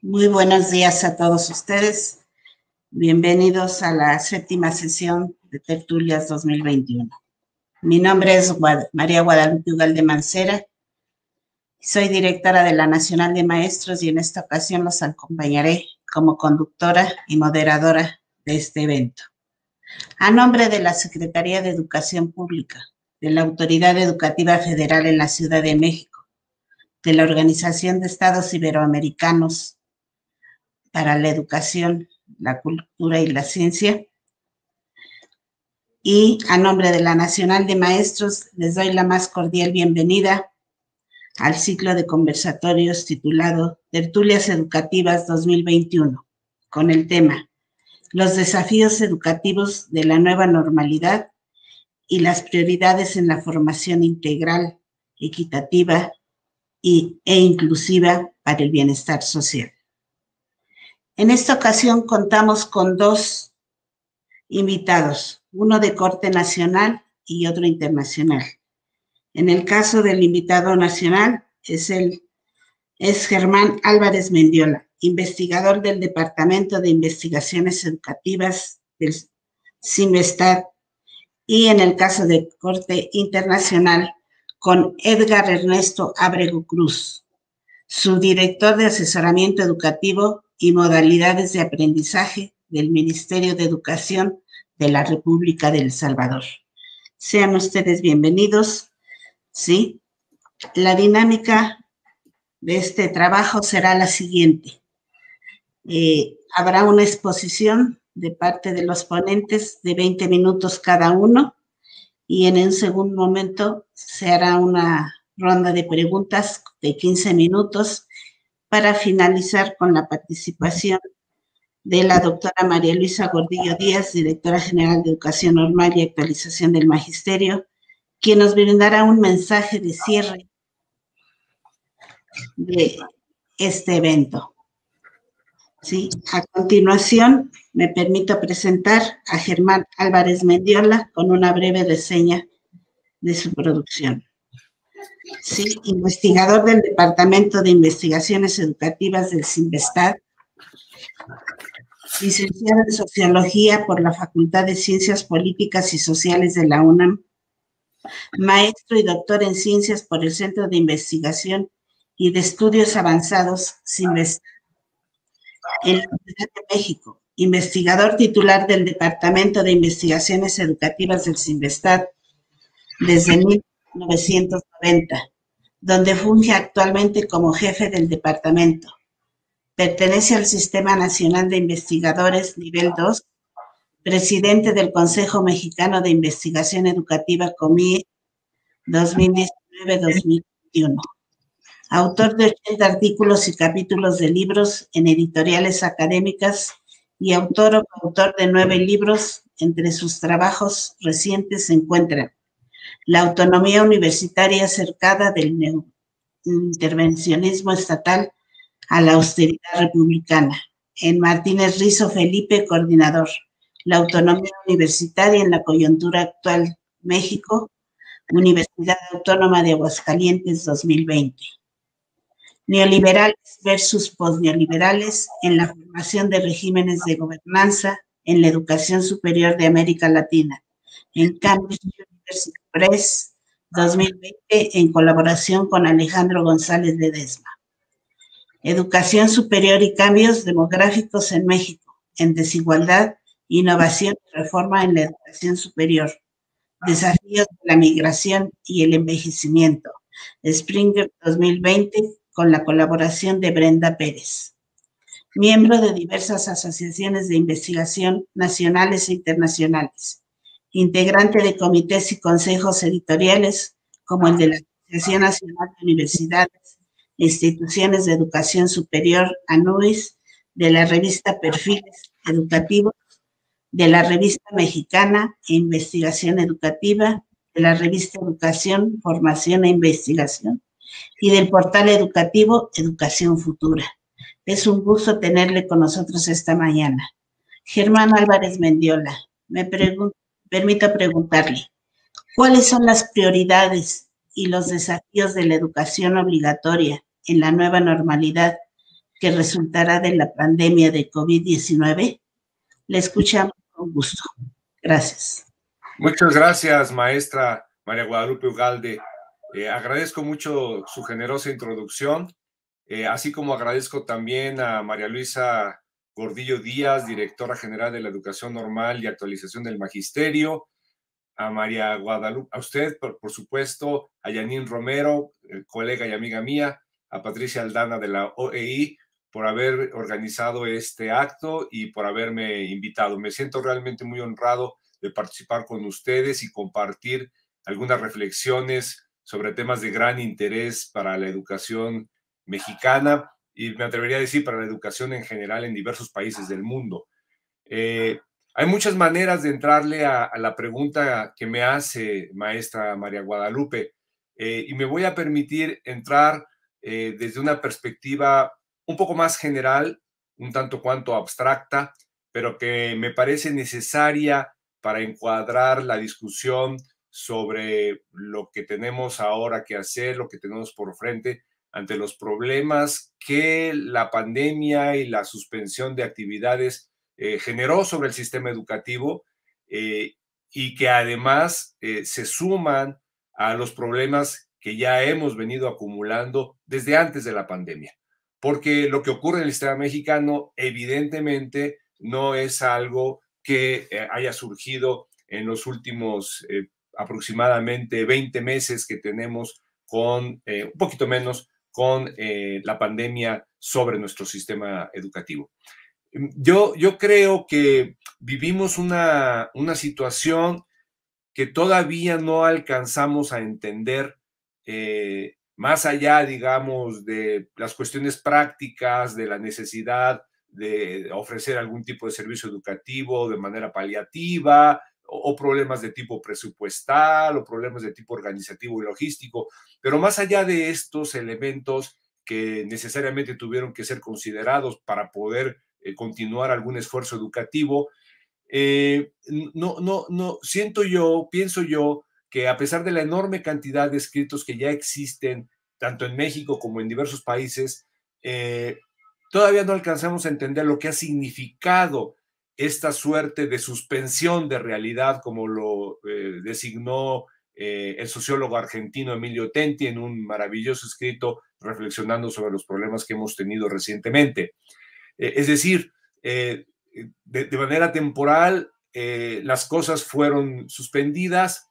Muy buenos días a todos ustedes. Bienvenidos a la séptima sesión de Tertulias 2021. Mi nombre es María Guadalupe Ugalde Mancera. Soy directora de la Nacional de Maestros y en esta ocasión los acompañaré como conductora y moderadora de este evento. A nombre de la Secretaría de Educación Pública, de la Autoridad Educativa Federal en la Ciudad de México, de la Organización de Estados Iberoamericanos para la Educación, la Cultura y la Ciencia, y a nombre de la Nacional de Maestros les doy la más cordial bienvenida al ciclo de conversatorios titulado Tertulias Educativas 2021, con el tema Los desafíos educativos de la nueva normalidad y las prioridades en la formación integral, equitativa e inclusiva para el bienestar social. En esta ocasión contamos con dos invitados, uno de corte nacional y otro internacional. En el caso del invitado nacional es Germán Álvarez Mendiola, investigador del Departamento de Investigaciones Educativas del CINVESTAD, y en el caso de corte internacional con Edgar Ernesto Ábrego Cruz, su director de asesoramiento educativo y modalidades de aprendizaje del Ministerio de Educación de la República de El Salvador. Sean ustedes bienvenidos. Sí, la dinámica de este trabajo será la siguiente. Habrá una exposición de parte de los ponentes de 20 minutos cada uno y en un segundo momento se hará una ronda de preguntas de 15 minutos para finalizar con la participación de la doctora María Luisa Gordillo Díaz, directora general de Educación Normal y Actualización del Magisterio, quien nos brindará un mensaje de cierre de este evento. Sí, a continuación me permito presentar a Germán Álvarez Mendiola con una breve reseña de su producción. Sí, investigador del Departamento de Investigaciones Educativas del CINVESTAD, licenciado en Sociología por la Facultad de Ciencias Políticas y Sociales de la UNAM, maestro y doctor en Ciencias por el Centro de Investigación y de Estudios Avanzados CINVESTAD en la Ciudad de México, investigador titular del Departamento de Investigaciones Educativas del CINVESTAD desde 1990, donde funge actualmente como jefe del departamento. Pertenece al Sistema Nacional de Investigadores Nivel 2, presidente del Consejo Mexicano de Investigación Educativa COMIE 2019-2021. Autor de 80 artículos y capítulos de libros en editoriales académicas y autor o coautor de 9 libros. Entre sus trabajos recientes se encuentran La autonomía universitaria cercada del intervencionismo estatal a la austeridad republicana. En Martínez Rizo Felipe, coordinador. La autonomía universitaria en la coyuntura actual, México, Universidad Autónoma de Aguascalientes 2020. Neoliberales versus postneoliberales en la formación de regímenes de gobernanza en la educación superior de América Latina. En Cambridge University Press 2020, en colaboración con Alejandro González Ledesma. Educación superior y cambios demográficos en México, en desigualdad, innovación y reforma en la educación superior. Desafíos de la migración y el envejecimiento. Springer 2020, con la colaboración de Brenda Pérez. Miembro de diversas asociaciones de investigación nacionales e internacionales. Integrante de comités y consejos editoriales, como el de la Asociación Nacional de Universidades e Instituciones de Educación Superior, ANUIS, de la revista Perfiles Educativos, de la revista Mexicana e Investigación Educativa, de la revista Educación, Formación e Investigación, y del portal educativo Educación Futura. Es un gusto tenerle con nosotros esta mañana. Germán Álvarez Mendiola, permito preguntarle, ¿cuáles son las prioridades y los desafíos de la educación obligatoria en la nueva normalidad que resultará de la pandemia de COVID-19? Le escuchamos con gusto. Gracias. Muchas gracias, maestra María Guadalupe Ugalde. Agradezco mucho su generosa introducción, así como agradezco también a María Luisa Gordillo Díaz, directora general de la Educación Normal y Actualización del Magisterio, a María Guadalupe, a usted, por supuesto, a Yanín Romero, colega y amiga mía, a Patricia Aldana de la OEI, por haber organizado este acto y por haberme invitado. Me siento realmente muy honrado de participar con ustedes y compartir algunas reflexiones sobre temas de gran interés para la educación mexicana y me atrevería a decir para la educación en general en diversos países del mundo. Hay muchas maneras de entrarle a la pregunta que me hace maestra María Guadalupe y me voy a permitir entrar desde una perspectiva un poco más general, un tanto cuanto abstracta, pero que me parece necesaria para encuadrar la discusión sobre lo que tenemos ahora que hacer, lo que tenemos por frente ante los problemas que la pandemia y la suspensión de actividades generó sobre el sistema educativo y que además se suman a los problemas que ya hemos venido acumulando desde antes de la pandemia. Porque lo que ocurre en el sistema mexicano evidentemente no es algo que haya surgido en los últimos aproximadamente 20 meses que tenemos con, un poquito menos, con la pandemia sobre nuestro sistema educativo. Yo creo que vivimos una situación que todavía no alcanzamos a entender, más allá, digamos, de las cuestiones prácticas, de la necesidad de ofrecer algún tipo de servicio educativo de manera paliativa, o problemas de tipo presupuestal, o problemas de tipo organizativo y logístico. Pero más allá de estos elementos que necesariamente tuvieron que ser considerados para poder continuar algún esfuerzo educativo, pienso yo que a pesar de la enorme cantidad de escritos que ya existen, tanto en México como en diversos países, todavía no alcanzamos a entender lo que ha significado esta suerte de suspensión de realidad, como lo designó el sociólogo argentino Emilio Tenti en un maravilloso escrito reflexionando sobre los problemas que hemos tenido recientemente. Es decir, de manera temporal, las cosas fueron suspendidas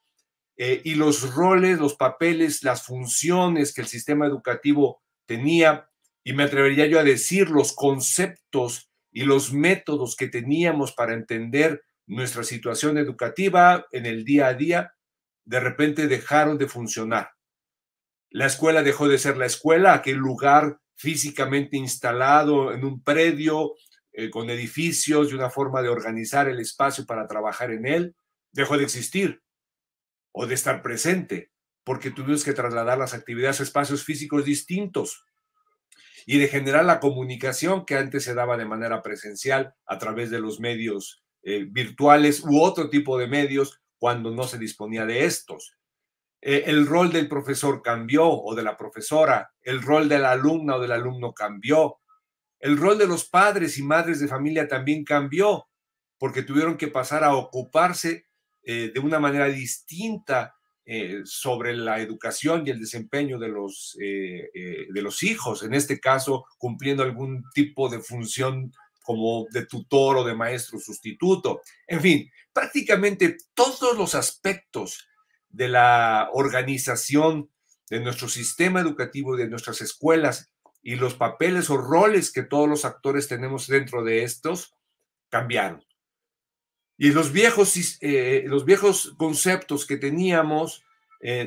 y los roles, los papeles, las funciones que el sistema educativo tenía, y me atrevería yo a decir los conceptos y los métodos que teníamos para entender nuestra situación educativa en el día a día, de repente dejaron de funcionar. La escuela dejó de ser la escuela, aquel lugar físicamente instalado en un predio con edificios y una forma de organizar el espacio para trabajar en él, dejó de existir o de estar presente, porque tuvimos que trasladar las actividades a espacios físicos distintos y de generar la comunicación que antes se daba de manera presencial a través de los medios virtuales u otro tipo de medios cuando no se disponía de estos. El rol del profesor cambió o de la profesora, el rol de la alumna o del alumno cambió, el rol de los padres y madres de familia también cambió, porque tuvieron que pasar a ocuparse de una manera distinta sobre la educación y el desempeño de los hijos, en este caso cumpliendo algún tipo de función como de tutor o de maestro sustituto. En fin, prácticamente todos los aspectos de la organización de nuestro sistema educativo y de nuestras escuelas y los papeles o roles que todos los actores tenemos dentro de estos cambiaron. Y los viejos conceptos que teníamos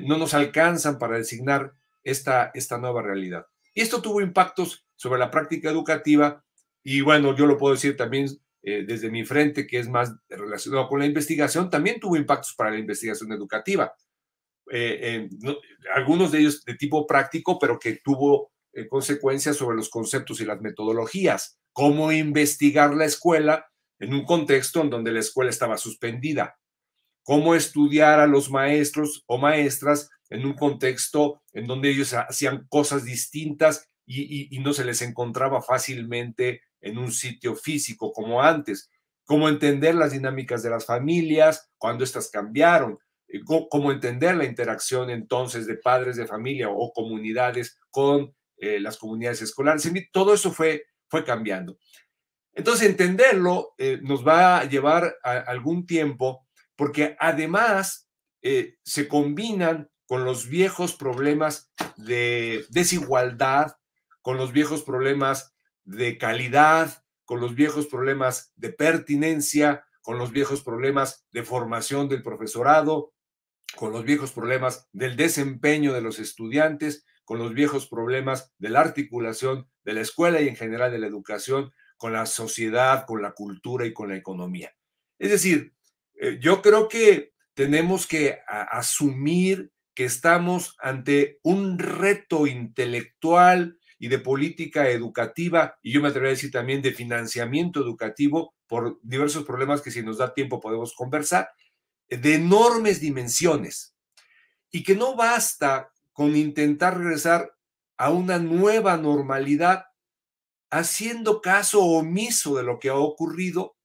no nos alcanzan para designar esta nueva realidad. Y esto tuvo impactos sobre la práctica educativa y bueno, yo lo puedo decir también desde mi frente, que es más relacionado con la investigación, también tuvo impactos para la investigación educativa. Algunos de ellos de tipo práctico, pero que tuvo consecuencias sobre los conceptos y las metodologías. Cómo investigar la escuela en un contexto en donde la escuela estaba suspendida. Cómo estudiar a los maestros o maestras en un contexto en donde ellos hacían cosas distintas y no se les encontraba fácilmente en un sitio físico como antes. Cómo entender las dinámicas de las familias cuando éstas cambiaron, cómo entender la interacción entonces de padres de familia o comunidades con las comunidades escolares. Todo eso fue cambiando. Entonces, entenderlo nos va a llevar algún tiempo, porque además se combinan con los viejos problemas de desigualdad, con los viejos problemas de calidad, con los viejos problemas de pertinencia, con los viejos problemas de formación del profesorado, con los viejos problemas del desempeño de los estudiantes, con los viejos problemas de la articulación de la escuela y en general de la educación con la sociedad, con la cultura y con la economía. Es decir, yo creo que tenemos que asumir que estamos ante un reto intelectual y de política educativa, y yo me atrevería a decir también de financiamiento educativo, por diversos problemas que si nos da tiempo podemos conversar, de enormes dimensiones, y que no basta con intentar regresar a una nueva normalidad haciendo caso omiso de lo que ha ocurrido,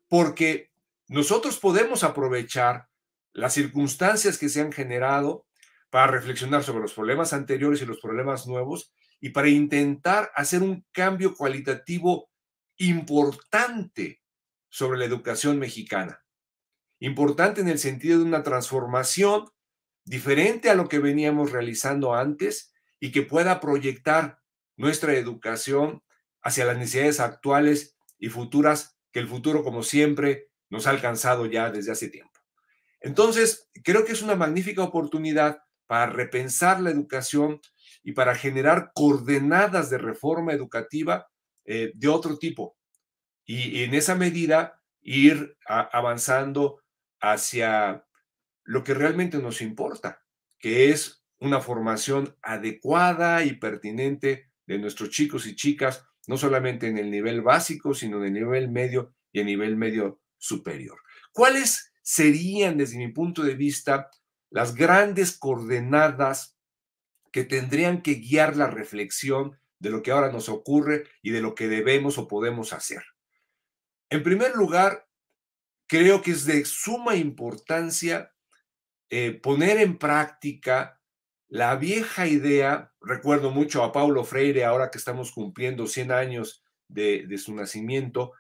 porque nosotros podemos aprovechar las circunstancias que se han generado para reflexionar sobre los problemas anteriores y los problemas nuevos y para intentar hacer un cambio cualitativo importante sobre la educación mexicana. Importante en el sentido de una transformación diferente a lo que veníamos realizando antes y que pueda proyectar nuestra educación hacia las necesidades actuales y futuras, que el futuro, como siempre, nos ha alcanzado ya desde hace tiempo. Entonces, creo que es una magnífica oportunidad para repensar la educación y para generar coordenadas de reforma educativa de otro tipo. Y en esa medida, ir avanzando hacia lo que realmente nos importa, que es una formación adecuada y pertinente de nuestros chicos y chicas, no solamente en el nivel básico, sino en el nivel medio y en el nivel medio superior. ¿Cuáles serían, desde mi punto de vista, las grandes coordenadas que tendrían que guiar la reflexión de lo que ahora nos ocurre y de lo que debemos o podemos hacer? En primer lugar, creo que es de suma importancia poner en práctica la vieja idea. Recuerdo mucho a Paulo Freire, ahora que estamos cumpliendo 100 años de su nacimiento,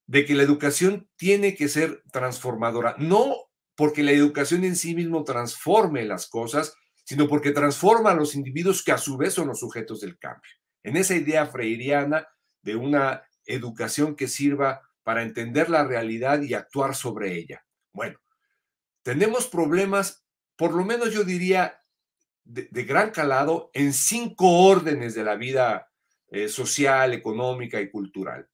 de que la educación tiene que ser transformadora, no porque la educación en sí mismo transforme las cosas, sino porque transforma a los individuos que a su vez son los sujetos del cambio. En esa idea freiriana de una educación que sirva para entender la realidad y actuar sobre ella. Bueno, tenemos problemas, por lo menos yo diría, de gran calado en 5 órdenes de la vida social, económica y cultural.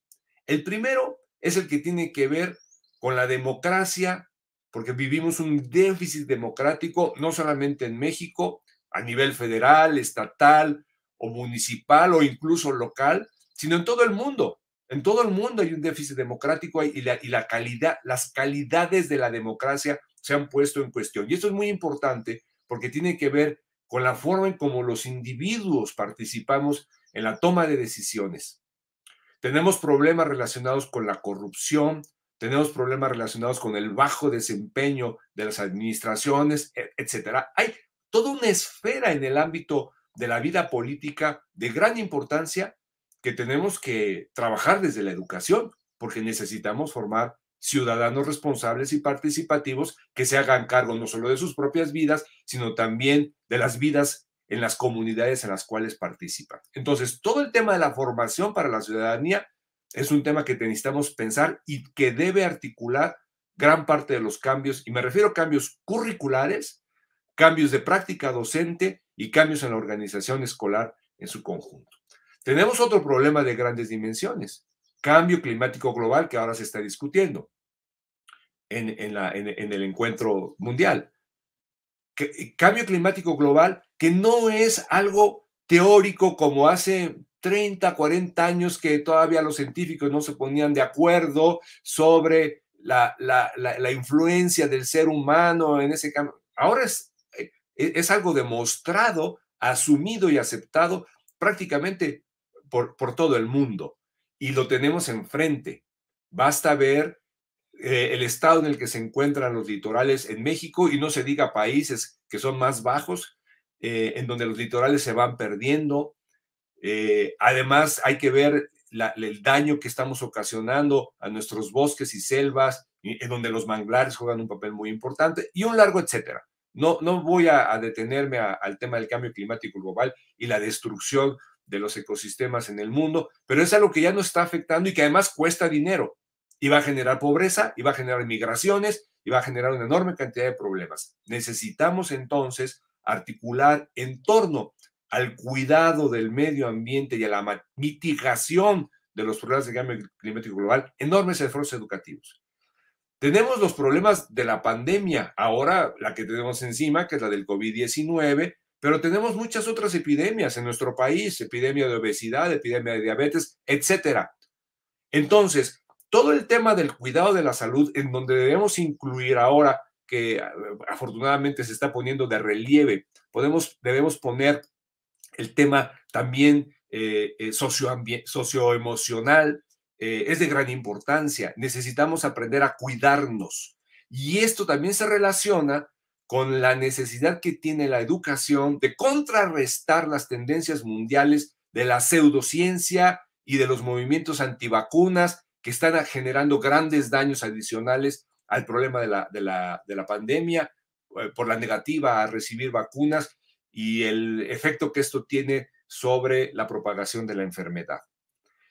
El primero es el que tiene que ver con la democracia, porque vivimos un déficit democrático, no solamente en México, a nivel federal, estatal o municipal o incluso local, sino en todo el mundo. En todo el mundo hay un déficit democrático y la calidad, las calidades de la democracia se han puesto en cuestión. Y esto es muy importante porque tiene que ver con la forma en cómo los individuos participamos en la toma de decisiones. Tenemos problemas relacionados con la corrupción, tenemos problemas relacionados con el bajo desempeño de las administraciones, etcétera. Hay toda una esfera en el ámbito de la vida política de gran importancia que tenemos que trabajar desde la educación, porque necesitamos formar ciudadanos responsables y participativos que se hagan cargo no solo de sus propias vidas, sino también de las vidas en las comunidades en las cuales participan. Entonces, todo el tema de la formación para la ciudadanía es un tema que necesitamos pensar y que debe articular gran parte de los cambios, y me refiero a cambios curriculares, cambios de práctica docente y cambios en la organización escolar en su conjunto. Tenemos otro problema de grandes dimensiones, cambio climático global, que ahora se está discutiendo en el encuentro mundial. Cambio climático global que no es algo teórico como hace 30, 40 años que todavía los científicos no se ponían de acuerdo sobre la influencia del ser humano en ese cambio. Ahora es algo demostrado, asumido y aceptado prácticamente por todo el mundo y lo tenemos enfrente. Basta ver el estado en el que se encuentran los litorales en México y no se diga países que son más bajos, en donde los litorales se van perdiendo. Además, hay que ver el daño que estamos ocasionando a nuestros bosques y selvas, en donde los manglares juegan un papel muy importante, y un largo etcétera. No voy a detenerme al tema del cambio climático global y la destrucción de los ecosistemas en el mundo, pero es algo que ya nos está afectando y que además cuesta dinero y va a generar pobreza, y va a generar migraciones, y va a generar una enorme cantidad de problemas. Necesitamos entonces articular en torno al cuidado del medio ambiente y a la mitigación de los problemas de cambio climático global enormes esfuerzos educativos. Tenemos los problemas de la pandemia, ahora la que tenemos encima, que es la del COVID-19, pero tenemos muchas otras epidemias en nuestro país, epidemia de obesidad, epidemia de diabetes, etcétera. Entonces, todo el tema del cuidado de la salud, en donde debemos incluir ahora, que afortunadamente se está poniendo de relieve, debemos poner el tema también socioemocional, es de gran importancia. Necesitamos aprender a cuidarnos. Y esto también se relaciona con la necesidad que tiene la educación de contrarrestar las tendencias mundiales de la pseudociencia y de los movimientos antivacunas que están generando grandes daños adicionales al problema de la pandemia por la negativa a recibir vacunas y el efecto que esto tiene sobre la propagación de la enfermedad.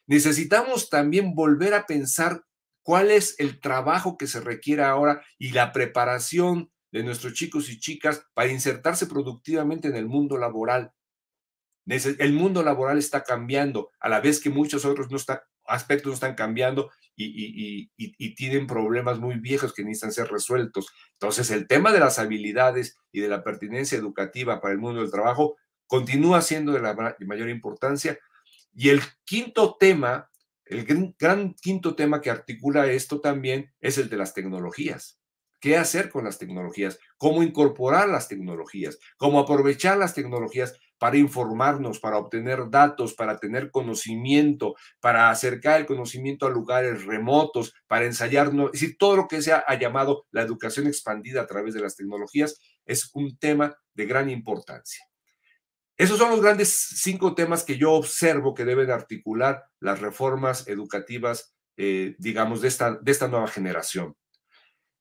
Necesitamos también volver a pensar cuál es el trabajo que se requiere ahora y la preparación de nuestros chicos y chicas para insertarse productivamente en el mundo laboral. El mundo laboral está cambiando, a la vez que muchos otros aspectos no están cambiando y tienen problemas muy viejos que necesitan ser resueltos. Entonces, el tema de las habilidades y de la pertinencia educativa para el mundo del trabajo continúa siendo de la mayor importancia. Y el quinto tema, el gran quinto tema que articula esto también es el de las tecnologías. ¿Qué hacer con las tecnologías? ¿Cómo incorporar las tecnologías? ¿Cómo aprovechar las tecnologías para informarnos, para obtener datos, para tener conocimiento, para acercar el conocimiento a lugares remotos, para ensayar? Es decir, todo lo que se ha llamado la educación expandida a través de las tecnologías es un tema de gran importancia. Esos son los grandes 5 temas que yo observo que deben articular las reformas educativas, digamos, de esta nueva generación.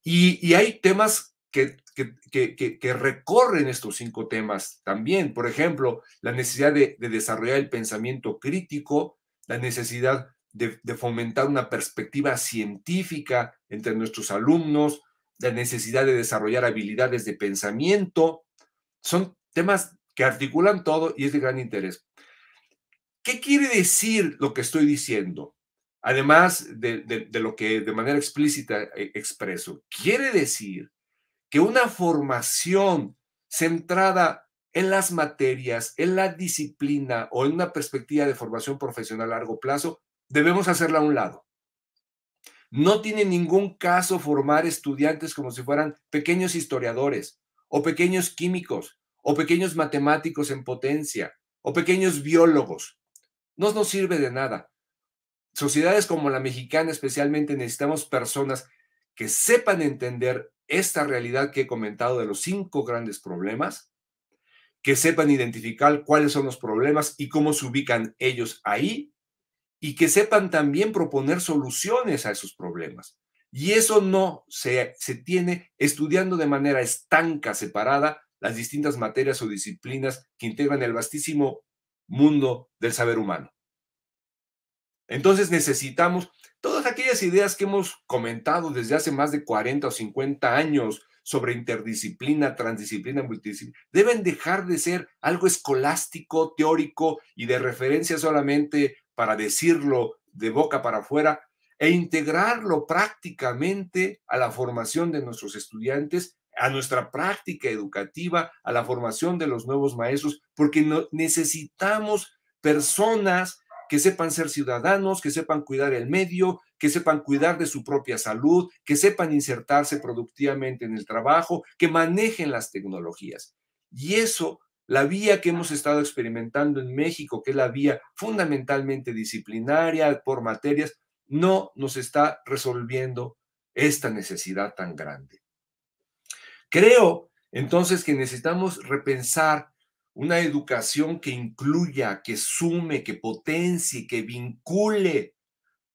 Y hay temas que recorren estos 5 temas también. Por ejemplo, la necesidad de desarrollar el pensamiento crítico, la necesidad de fomentar una perspectiva científica entre nuestros alumnos, la necesidad de desarrollar habilidades de pensamiento. Son temas que articulan todo y es de gran interés. ¿Qué quiere decir lo que estoy diciendo? Además de lo que de manera explícita expreso, quiere decir que una formación centrada en las materias, en la disciplina o en una perspectiva de formación profesional a largo plazo, debemos hacerla a un lado. No tiene ningún caso formar estudiantes como si fueran pequeños historiadores o pequeños químicos o pequeños matemáticos en potencia o pequeños biólogos. No nos sirve de nada. Sociedades como la mexicana especialmente necesitamos personas que sepan entender esta realidad que he comentado de los 5 grandes problemas, que sepan identificar cuáles son los problemas y cómo se ubican ellos ahí, y que sepan también proponer soluciones a esos problemas. Y eso no se tiene estudiando de manera estanca, separada, las distintas materias o disciplinas que integran el vastísimo mundo del saber humano. Entonces necesitamos todas aquellas ideas que hemos comentado desde hace más de 40 o 50 años sobre interdisciplina, transdisciplina, multidisciplina, deben dejar de ser algo escolástico, teórico y de referencia solamente para decirlo de boca para afuera e integrarlo prácticamente a la formación de nuestros estudiantes, a nuestra práctica educativa, a la formación de los nuevos maestros, porque necesitamos personas que sepan ser ciudadanos, que sepan cuidar el medio, que sepan cuidar de su propia salud, que sepan insertarse productivamente en el trabajo, que manejen las tecnologías. Y eso La vía que hemos estado experimentando en México, que es la vía fundamentalmente disciplinaria por materias, no nos está resolviendo esta necesidad tan grande. Creo entonces que necesitamos repensar una educación que incluya, que sume, que potencie, que vincule.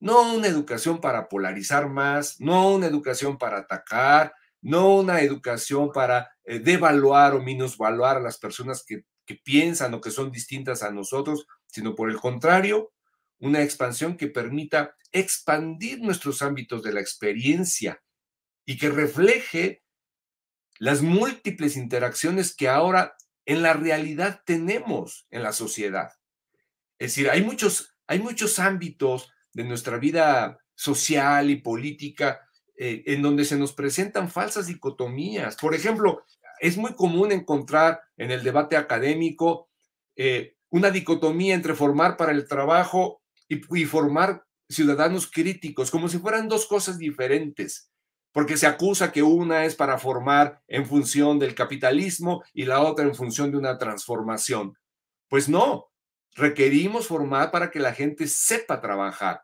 No una educación para polarizar más, no una educación para atacar, no una educación para devaluar o minusvaluar a las personas que piensan o que son distintas a nosotros, sino por el contrario, una expansión que permita expandir nuestros ámbitos de la experiencia y que refleje las múltiples interacciones que ahora en la realidad tenemos en la sociedad. Es decir, hay muchos ámbitos de nuestra vida social y política en donde se nos presentan falsas dicotomías. Por ejemplo, es muy común encontrar en el debate académico una dicotomía entre formar para el trabajo y formar ciudadanos críticos, como si fueran dos cosas diferentes, porque se acusa que una es para formar en función del capitalismo y la otra en función de una transformación. Pues no, requerimos formar para que la gente sepa trabajar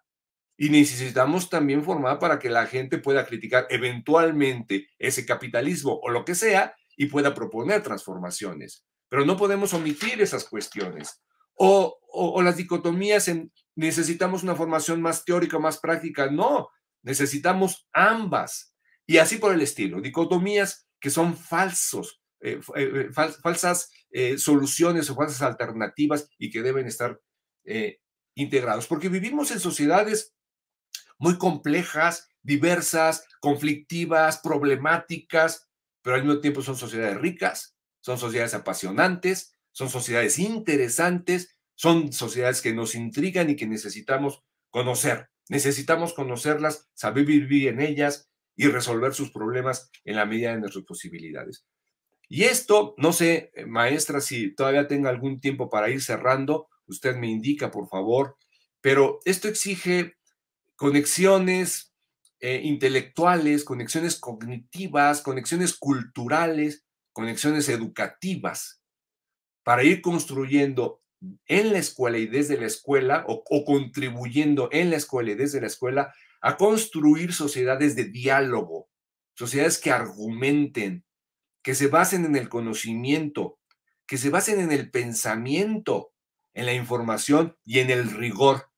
y necesitamos también formar para que la gente pueda criticar eventualmente ese capitalismo o lo que sea y pueda proponer transformaciones. Pero no podemos omitir esas cuestiones. O las dicotomías en necesitamos una formación más teórica, más práctica. No, necesitamos ambas. Y así por el estilo. Dicotomías que son falsas soluciones o falsas alternativas y que deben estar integrados. Porque vivimos en sociedades muy complejas, diversas, conflictivas, problemáticas, pero al mismo tiempo son sociedades ricas, son sociedades apasionantes, son sociedades interesantes, son sociedades que nos intrigan y que necesitamos conocer. Necesitamos conocerlas, saber vivir en ellas y resolver sus problemas en la medida de nuestras posibilidades. Y esto, no sé, maestra, si todavía tenga algún tiempo para ir cerrando, usted me indica, por favor, pero esto exige conexiones intelectuales, conexiones cognitivas, conexiones culturales, conexiones educativas, para ir construyendo en la escuela y desde la escuela, o contribuyendo en la escuela y desde la escuela, a construir sociedades de diálogo, sociedades que argumenten, que se basen en el conocimiento, que se basen en el pensamiento, en la información y en el rigor.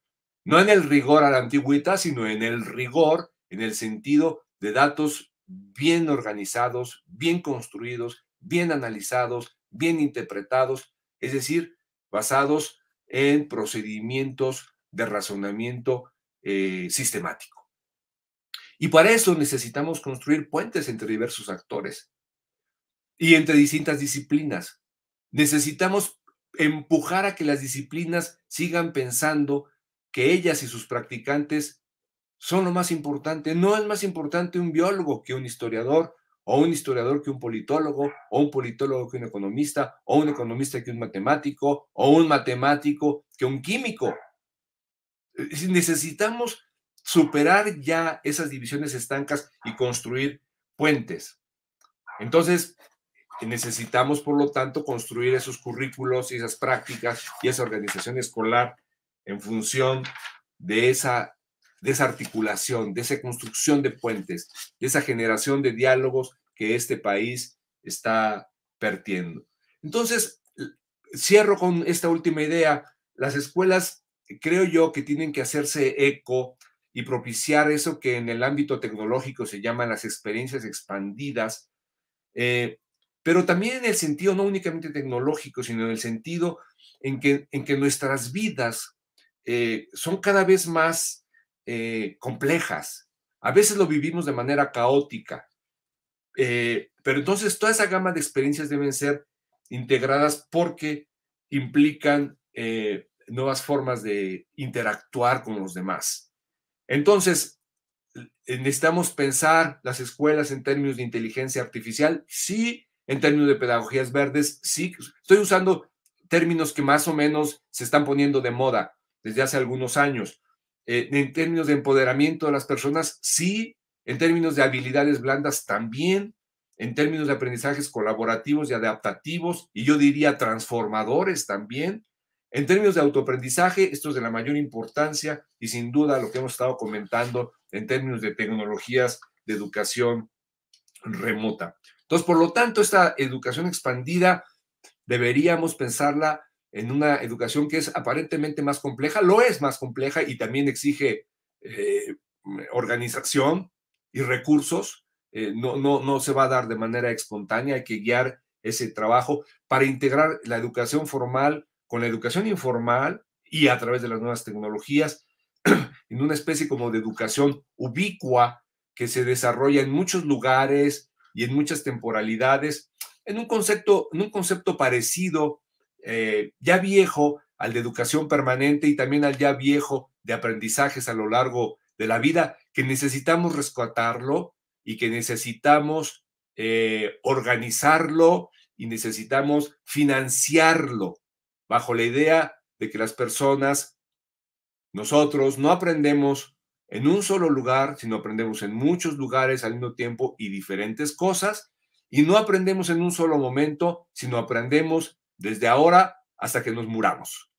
No en el rigor a la antigüedad, sino en el rigor, en el sentido de datos bien organizados, bien construidos, bien analizados, bien interpretados, es decir, basados en procedimientos de razonamiento sistemático. Y para eso necesitamos construir puentes entre diversos actores y entre distintas disciplinas. Necesitamos empujar a que las disciplinas sigan pensando que ellas y sus practicantes son lo más importante. No es más importante un biólogo que un historiador, o un historiador que un politólogo, o un politólogo que un economista, o un economista que un matemático, o un matemático que un químico. Necesitamos superar ya esas divisiones estancas y construir puentes. Entonces, necesitamos, por lo tanto, construir esos currículos y esas prácticas y esa organización escolar en función de esa articulación, de esa construcción de puentes, de esa generación de diálogos que este país está perdiendo. Entonces, cierro con esta última idea. Las escuelas, creo yo, que tienen que hacerse eco y propiciar eso que en el ámbito tecnológico se llaman las experiencias expandidas, pero también en el sentido no únicamente tecnológico, sino en el sentido en que nuestras vidas son cada vez más complejas. A veces lo vivimos de manera caótica, pero entonces toda esa gama de experiencias deben ser integradas porque implican nuevas formas de interactuar con los demás. Entonces, necesitamos pensar las escuelas en términos de inteligencia artificial, sí, en términos de pedagogías verdes, sí. Estoy usando términos que más o menos se están poniendo de moda desde hace algunos años. En términos de empoderamiento de las personas, sí. En términos de habilidades blandas, también. en términos de aprendizajes colaborativos y adaptativos, y yo diría transformadores también. En términos de autoaprendizaje, esto es de la mayor importancia y sin duda lo que hemos estado comentando en términos de tecnologías de educación remota. Entonces, por lo tanto, esta educación expandida deberíamos pensarla en una educación que es aparentemente más compleja, lo es más compleja y también exige organización y recursos. No se va a dar de manera espontánea, hay que guiar ese trabajo para integrar la educación formal con la educación informal y a través de las nuevas tecnologías en una especie como de educación ubicua que se desarrolla en muchos lugares y en muchas temporalidades, en un concepto parecido, ya viejo, al de educación permanente y también al ya viejo de aprendizajes a lo largo de la vida, que necesitamos rescatarlo y que necesitamos organizarlo y necesitamos financiarlo bajo la idea de que las personas, nosotros no aprendemos en un solo lugar, sino aprendemos en muchos lugares al mismo tiempo y diferentes cosas, y no aprendemos en un solo momento, sino aprendemos desde ahora hasta que nos muramos.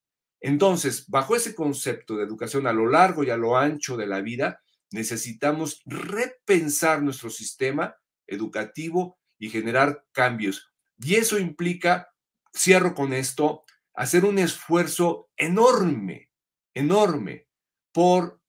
Entonces, bajo ese concepto de educación a lo largo y a lo ancho de la vida, necesitamos repensar nuestro sistema educativo y generar cambios. Y eso implica, cierro con esto, hacer un esfuerzo enorme por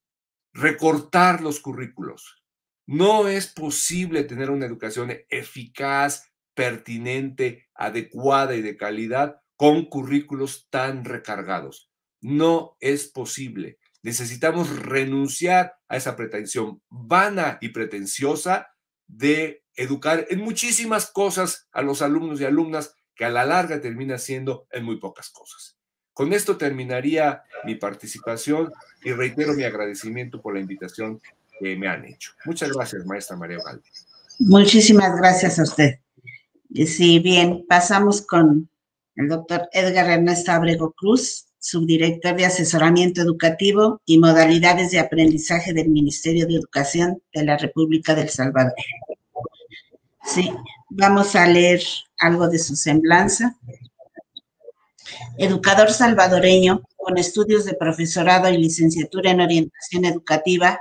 recortar los currículos. No es posible tener una educación eficaz, pertinente, adecuada y de calidad con currículos tan recargados. No es posible. Necesitamos renunciar a esa pretensión vana y pretenciosa de educar en muchísimas cosas a los alumnos y alumnas que a la larga termina siendo en muy pocas cosas. Con esto terminaría mi participación y reitero mi agradecimiento por la invitación que me han hecho. Muchas gracias, maestra María Ugalde. Muchísimas gracias a usted. Sí, bien, pasamos con el doctor Edgar Ernesto Abrego Cruz, subdirector de Asesoramiento Educativo y Modalidades de Aprendizaje del Ministerio de Educación de la República del Salvador. Sí, vamos a leer algo de su semblanza. Educador salvadoreño, con estudios de profesorado y licenciatura en orientación educativa,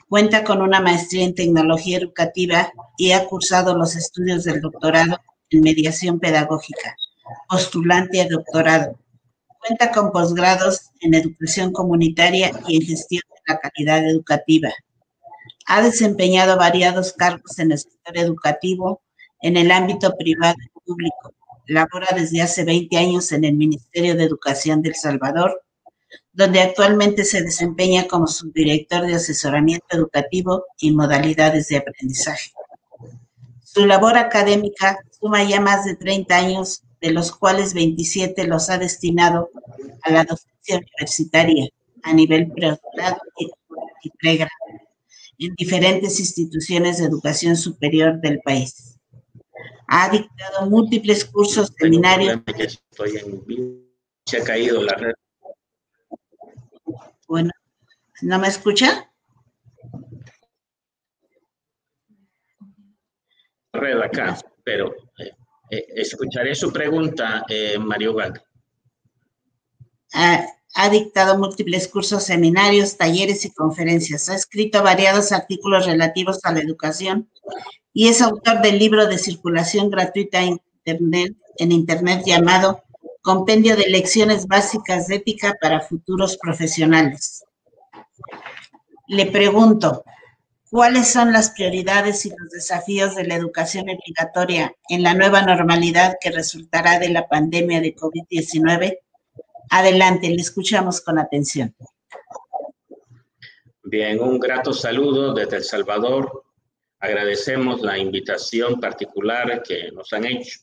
cuenta con una maestría en tecnología educativa y ha cursado los estudios del doctorado en mediación pedagógica, postulante a doctorado. Cuenta con posgrados en educación comunitaria y en gestión de la calidad educativa. Ha desempeñado variados cargos en el sector educativo, en el ámbito privado y público. Labora desde hace 20 años en el Ministerio de Educación de El Salvador, donde actualmente se desempeña como subdirector de asesoramiento educativo y modalidades de aprendizaje. Su labor académica suma ya más de 30 años, de los cuales 27 los ha destinado a la docencia universitaria a nivel pregrado y pregrado en diferentes instituciones de educación superior del país. Ha dictado múltiples cursos, seminarios. Se ha caído la red. Bueno, ¿no me escucha? Red acá, pero escucharé su pregunta, Mario Ugalde. Ha dictado múltiples cursos, seminarios, talleres y conferencias. Ha escrito variados artículos relativos a la educación y es autor del libro de circulación gratuita en Internet llamado Compendio de Lecciones Básicas de Ética para Futuros Profesionales. Le pregunto, ¿cuáles son las prioridades y los desafíos de la educación obligatoria en la nueva normalidad que resultará de la pandemia de COVID-19? Adelante, le escuchamos con atención. Bien, un grato saludo desde El Salvador. Agradecemos la invitación particular que nos han hecho.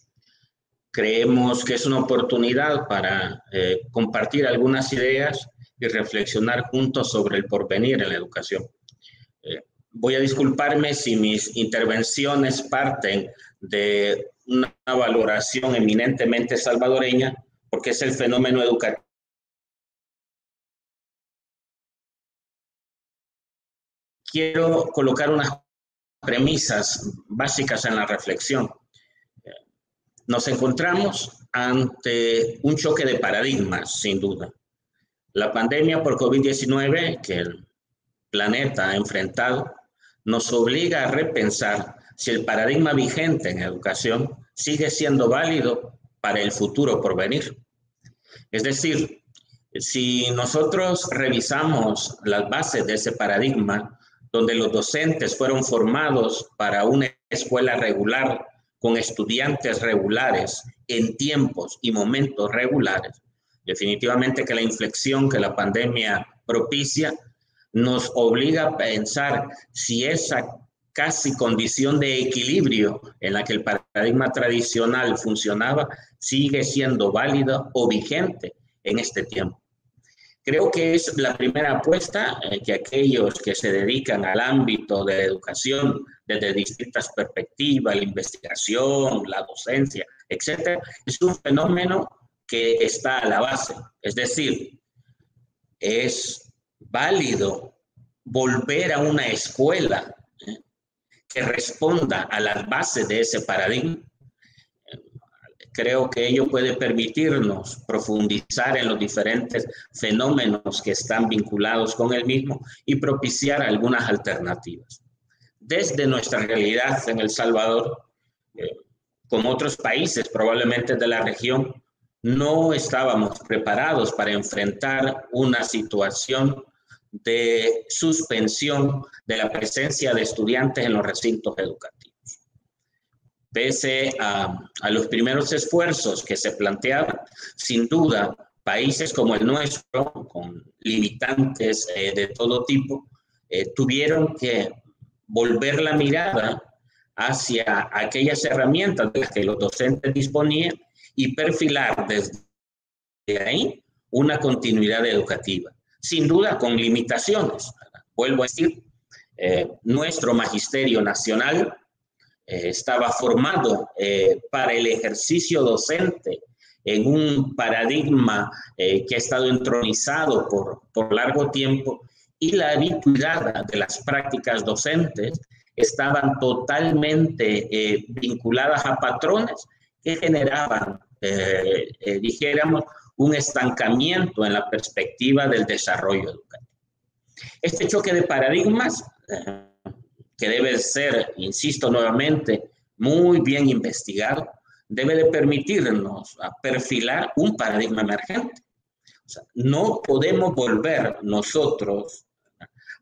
Creemos que es una oportunidad para compartir algunas ideas y reflexionar juntos sobre el porvenir en la educación. Voy a disculparme si mis intervenciones parten de una valoración eminentemente salvadoreña, porque es el fenómeno educativo. Quiero colocar unas premisas básicas en la reflexión. Nos encontramos ante un choque de paradigmas, sin duda. La pandemia por COVID-19 que el planeta ha enfrentado nos obliga a repensar si el paradigma vigente en educación sigue siendo válido para el futuro por venir. Es decir, si nosotros revisamos las bases de ese paradigma, donde los docentes fueron formados para una escuela regular, con estudiantes regulares, en tiempos y momentos regulares, definitivamente que la inflexión que la pandemia propicia nos obliga a pensar si esa casi condición de equilibrio en la que el paradigma tradicional funcionaba sigue siendo válida o vigente en este tiempo. Creo que es la primera apuesta que aquellos que se dedican al ámbito de la educación desde distintas perspectivas, la investigación, la docencia, etcétera, es un fenómeno que está a la base. Es decir, es válido volver a una escuela que responda a las bases de ese paradigma. Creo que ello puede permitirnos profundizar en los diferentes fenómenos que están vinculados con el mismo y propiciar algunas alternativas. Desde nuestra realidad en El Salvador, como otros países probablemente de la región, no estábamos preparados para enfrentar una situación de suspensión de la presencia de estudiantes en los recintos educativos. Pese a los primeros esfuerzos que se planteaban, sin duda, países como el nuestro, con limitantes de todo tipo, tuvieron que volver la mirada hacia aquellas herramientas de las que los docentes disponían y perfilar desde ahí una continuidad educativa. Sin duda, con limitaciones. Vuelvo a decir, nuestro magisterio nacional estaba formado para el ejercicio docente en un paradigma que ha estado entronizado por largo tiempo, y la habitualidad de las prácticas docentes estaban totalmente vinculadas a patrones que generaban, dijéramos, un estancamiento en la perspectiva del desarrollo educativo. Este choque de paradigmas que debe ser, insisto nuevamente, muy bien investigado, debe de permitirnos perfilar un paradigma emergente. O sea, no podemos volver nosotros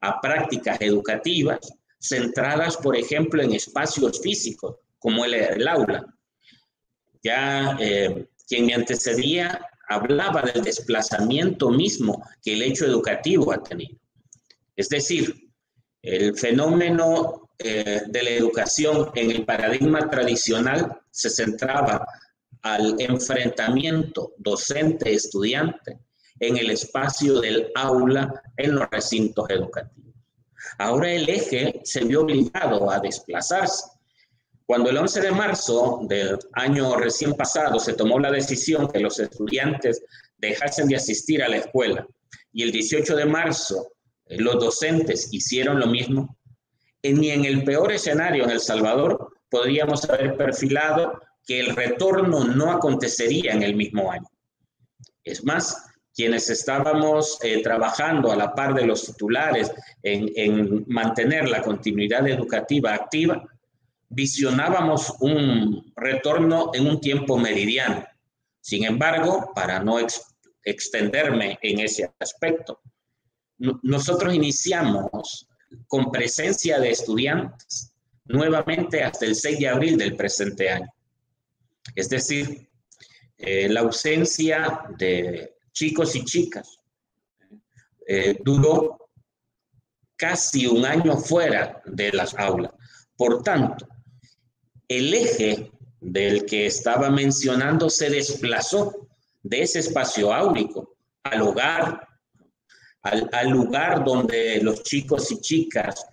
a prácticas educativas centradas, por ejemplo, en espacios físicos, como el aula. Ya quien me antecedía hablaba del desplazamiento mismo que el hecho educativo ha tenido. Es decir, el fenómeno de la educación en el paradigma tradicional se centraba al enfrentamiento docente-estudiante en el espacio del aula en los recintos educativos. Ahora el eje se vio obligado a desplazarse. Cuando el 11 de marzo del año recién pasado se tomó la decisión que los estudiantes dejasen de asistir a la escuela, y el 18 de marzo los docentes hicieron lo mismo, ni en el peor escenario en El Salvador podríamos haber perfilado que el retorno no acontecería en el mismo año. Es más, quienes estábamos trabajando a la par de los titulares en mantener la continuidad educativa activa, visionábamos un retorno en un tiempo meridiano. Sin embargo, para no extenderme en ese aspecto, nosotros iniciamos con presencia de estudiantes nuevamente hasta el 6 de abril del presente año. Es decir, la ausencia de chicos y chicas duró casi un año fuera de las aulas. Por tanto, el eje del que estaba mencionando se desplazó de ese espacio áulico al hogar, al lugar donde los chicos y chicas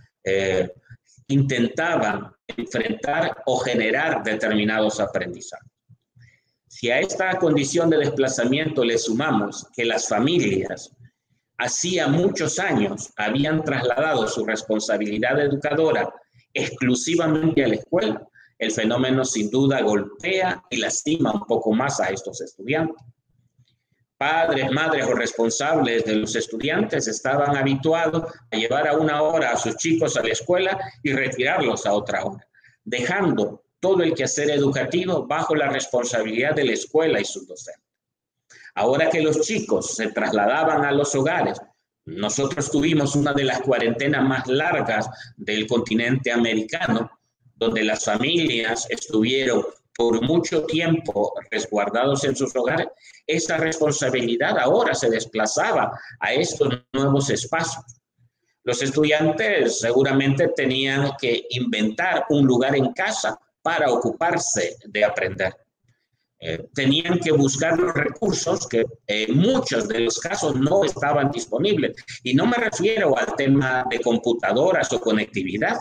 intentaban enfrentar o generar determinados aprendizajes. Si a esta condición de desplazamiento le sumamos que las familias hacía muchos años habían trasladado su responsabilidad educadora exclusivamente a la escuela, el fenómeno sin duda golpea y lastima un poco más a estos estudiantes. Padres, madres o responsables de los estudiantes estaban habituados a llevar a una hora a sus chicos a la escuela y retirarlos a otra hora, dejando todo el quehacer educativo bajo la responsabilidad de la escuela y sus docentes. Ahora que los chicos se trasladaban a los hogares, nosotros tuvimos una de las cuarentenas más largas del continente americano, donde las familias estuvieron por mucho tiempo resguardados en sus hogares. Esa responsabilidad ahora se desplazaba a estos nuevos espacios. Los estudiantes seguramente tenían que inventar un lugar en casa para ocuparse de aprender. Tenían que buscar los recursos que en muchos de los casos no estaban disponibles. Y no me refiero al tema de computadoras o conectividad.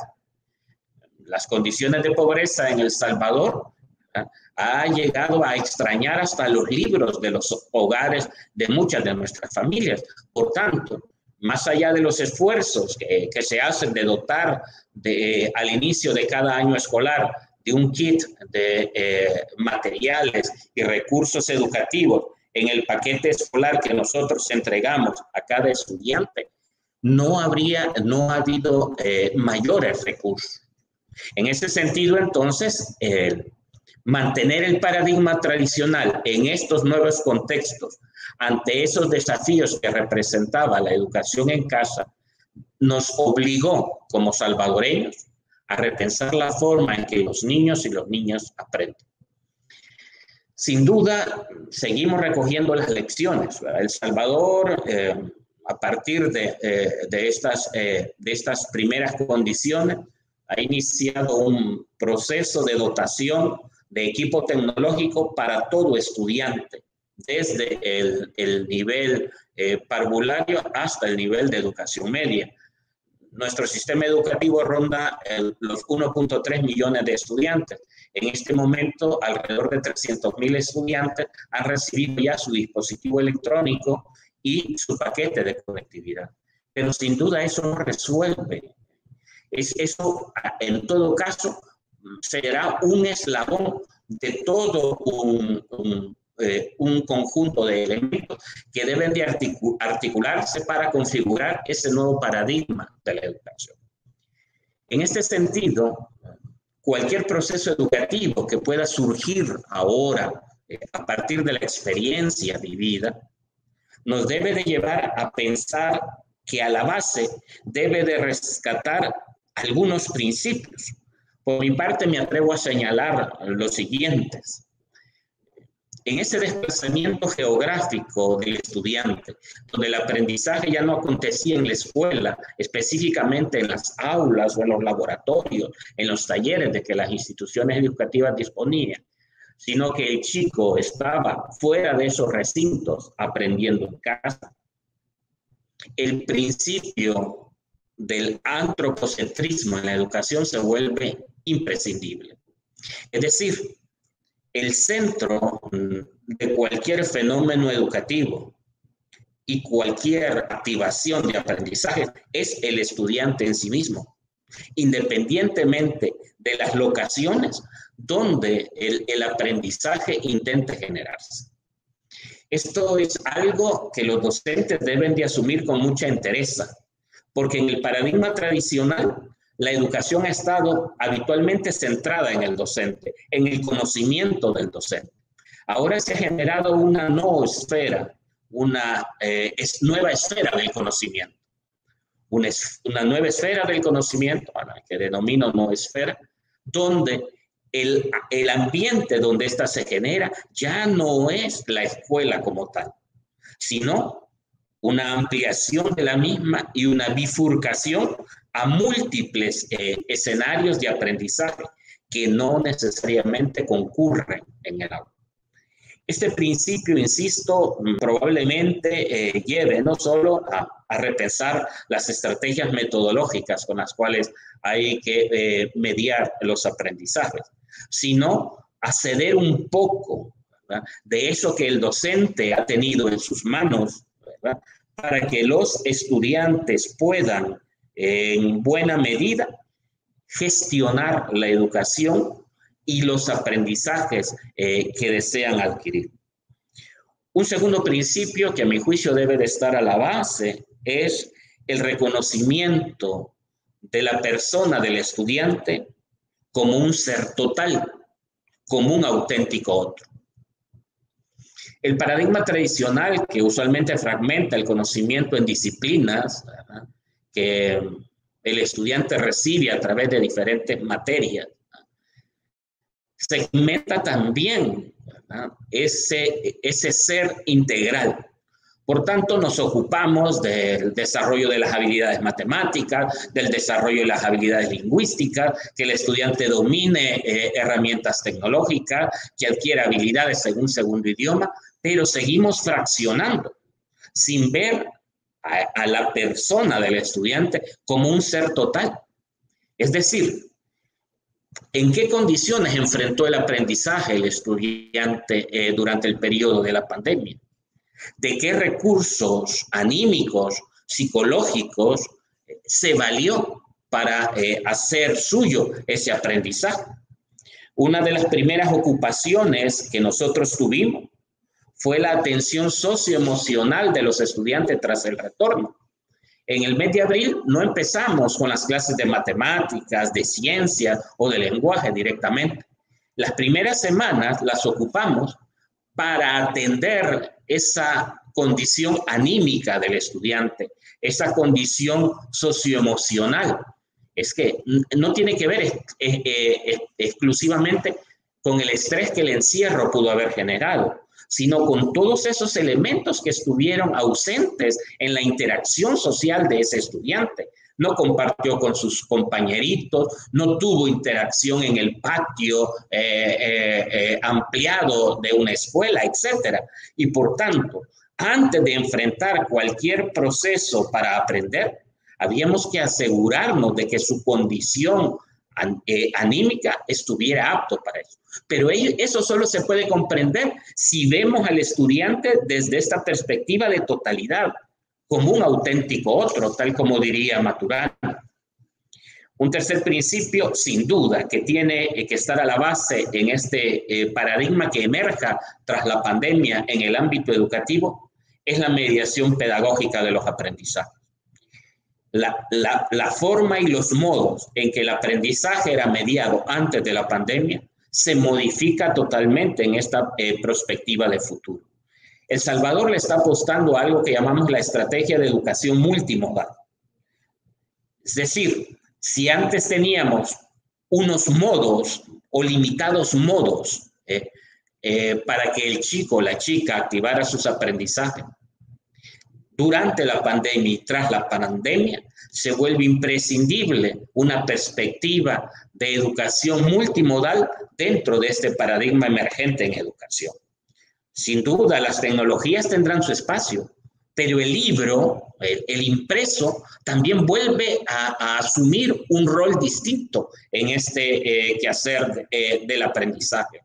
Las condiciones de pobreza en El Salvador ha llegado a extrañar hasta los libros de los hogares de muchas de nuestras familias. Por tanto, más allá de los esfuerzos que se hacen de dotar al inicio de cada año escolar de un kit de materiales y recursos educativos en el paquete escolar que nosotros entregamos a cada estudiante, no ha habido mayores recursos. En ese sentido, entonces, mantener el paradigma tradicional en estos nuevos contextos, ante esos desafíos que representaba la educación en casa, nos obligó como salvadoreños a repensar la forma en que los niños y las niñas aprenden. Sin duda, seguimos recogiendo las lecciones, ¿verdad? El Salvador, a partir de estas primeras condiciones, ha iniciado un proceso de dotación de equipo tecnológico para todo estudiante, desde el nivel parvulario hasta el nivel de educación media. Nuestro sistema educativo ronda los 1.3 millones de estudiantes. En este momento, alrededor de 300,000 estudiantes han recibido ya su dispositivo electrónico y su paquete de conectividad. Pero sin duda eso no resuelve. Eso, en todo caso, será un eslabón de todo un conjunto de elementos que deben de articularse para configurar ese nuevo paradigma de la educación. En este sentido, cualquier proceso educativo que pueda surgir ahora a partir de la experiencia vivida, nos debe de llevar a pensar que a la base debe de rescatar algunos principios. Por mi parte, me atrevo a señalar los siguientes. En ese desplazamiento geográfico del estudiante, donde el aprendizaje ya no acontecía en la escuela, específicamente en las aulas o en los laboratorios, en los talleres de que las instituciones educativas disponían, sino que el chico estaba fuera de esos recintos aprendiendo en casa. El principio del antropocentrismo en la educación se vuelve imprescindible. Es decir, el centro de cualquier fenómeno educativo y cualquier activación de aprendizaje es el estudiante en sí mismo, independientemente de las locaciones donde el aprendizaje intente generarse. Esto es algo que los docentes deben de asumir con mucha entereza, porque en el paradigma tradicional la educación ha estado habitualmente centrada en el docente, en el conocimiento del docente. Ahora se ha generado una noosfera, una nueva esfera del conocimiento. Una nueva esfera del conocimiento, a la que denomino noosfera, donde el ambiente donde ésta se genera ya no es la escuela como tal, sino una ampliación de la misma y una bifurcación a múltiples escenarios de aprendizaje que no necesariamente concurren en el aula. Este principio, insisto, probablemente lleve no solo a repensar las estrategias metodológicas con las cuales hay que mediar los aprendizajes, sino a ceder un poco, ¿verdad?, de eso que el docente ha tenido en sus manos, ¿verdad?, para que los estudiantes puedan, en buena medida, gestionar la educación y los aprendizajes que desean adquirir. Un segundo principio que a mi juicio debe de estar a la base es el reconocimiento de la persona, del estudiante, como un ser total, como un auténtico otro. El paradigma tradicional, que usualmente fragmenta el conocimiento en disciplinas, ¿verdad?, que el estudiante recibe a través de diferentes materias, segmenta también, ¿verdad?, ese ser integral. Por tanto, nos ocupamos del desarrollo de las habilidades matemáticas, del desarrollo de las habilidades lingüísticas, que el estudiante domine herramientas tecnológicas, que adquiera habilidades en un segundo idioma, pero seguimos fraccionando, sin ver a la persona del estudiante como un ser total. Es decir, ¿en qué condiciones enfrentó el aprendizaje el estudiante durante el periodo de la pandemia? ¿De qué recursos anímicos, psicológicos se valió para hacer suyo ese aprendizaje? Una de las primeras ocupaciones que nosotros tuvimos fue la atención socioemocional de los estudiantes tras el retorno. En el mes de abril no empezamos con las clases de matemáticas, de ciencia o de lenguaje directamente. Las primeras semanas las ocupamos para atender esa condición anímica del estudiante, esa condición socioemocional. Es que no tiene que ver exclusivamente con el estrés que el encierro pudo haber generado, sino con todos esos elementos que estuvieron ausentes en la interacción social de ese estudiante. No compartió con sus compañeritos, no tuvo interacción en el patio ampliado de una escuela, etc. Y por tanto, antes de enfrentar cualquier proceso para aprender, habíamos que asegurarnos de que su condición anímica estuviera apto para eso. Pero eso solo se puede comprender si vemos al estudiante desde esta perspectiva de totalidad, como un auténtico otro, tal como diría Maturana. Un tercer principio, sin duda, que tiene que estar a la base en este paradigma que emerja tras la pandemia en el ámbito educativo, es la mediación pedagógica de los aprendizajes. La forma y los modos en que el aprendizaje era mediado antes de la pandemia se modifica totalmente en esta perspectiva de futuro. El Salvador le está apostando a algo que llamamos la estrategia de educación multimodal. Es decir, si antes teníamos unos modos o limitados modos para que el chico o la chica activara sus aprendizajes, durante la pandemia y tras la pandemia se vuelve imprescindible una perspectiva de educación multimodal dentro de este paradigma emergente en educación. Sin duda, las tecnologías tendrán su espacio, pero el libro, el impreso, también vuelve a asumir un rol distinto en este quehacer del aprendizaje.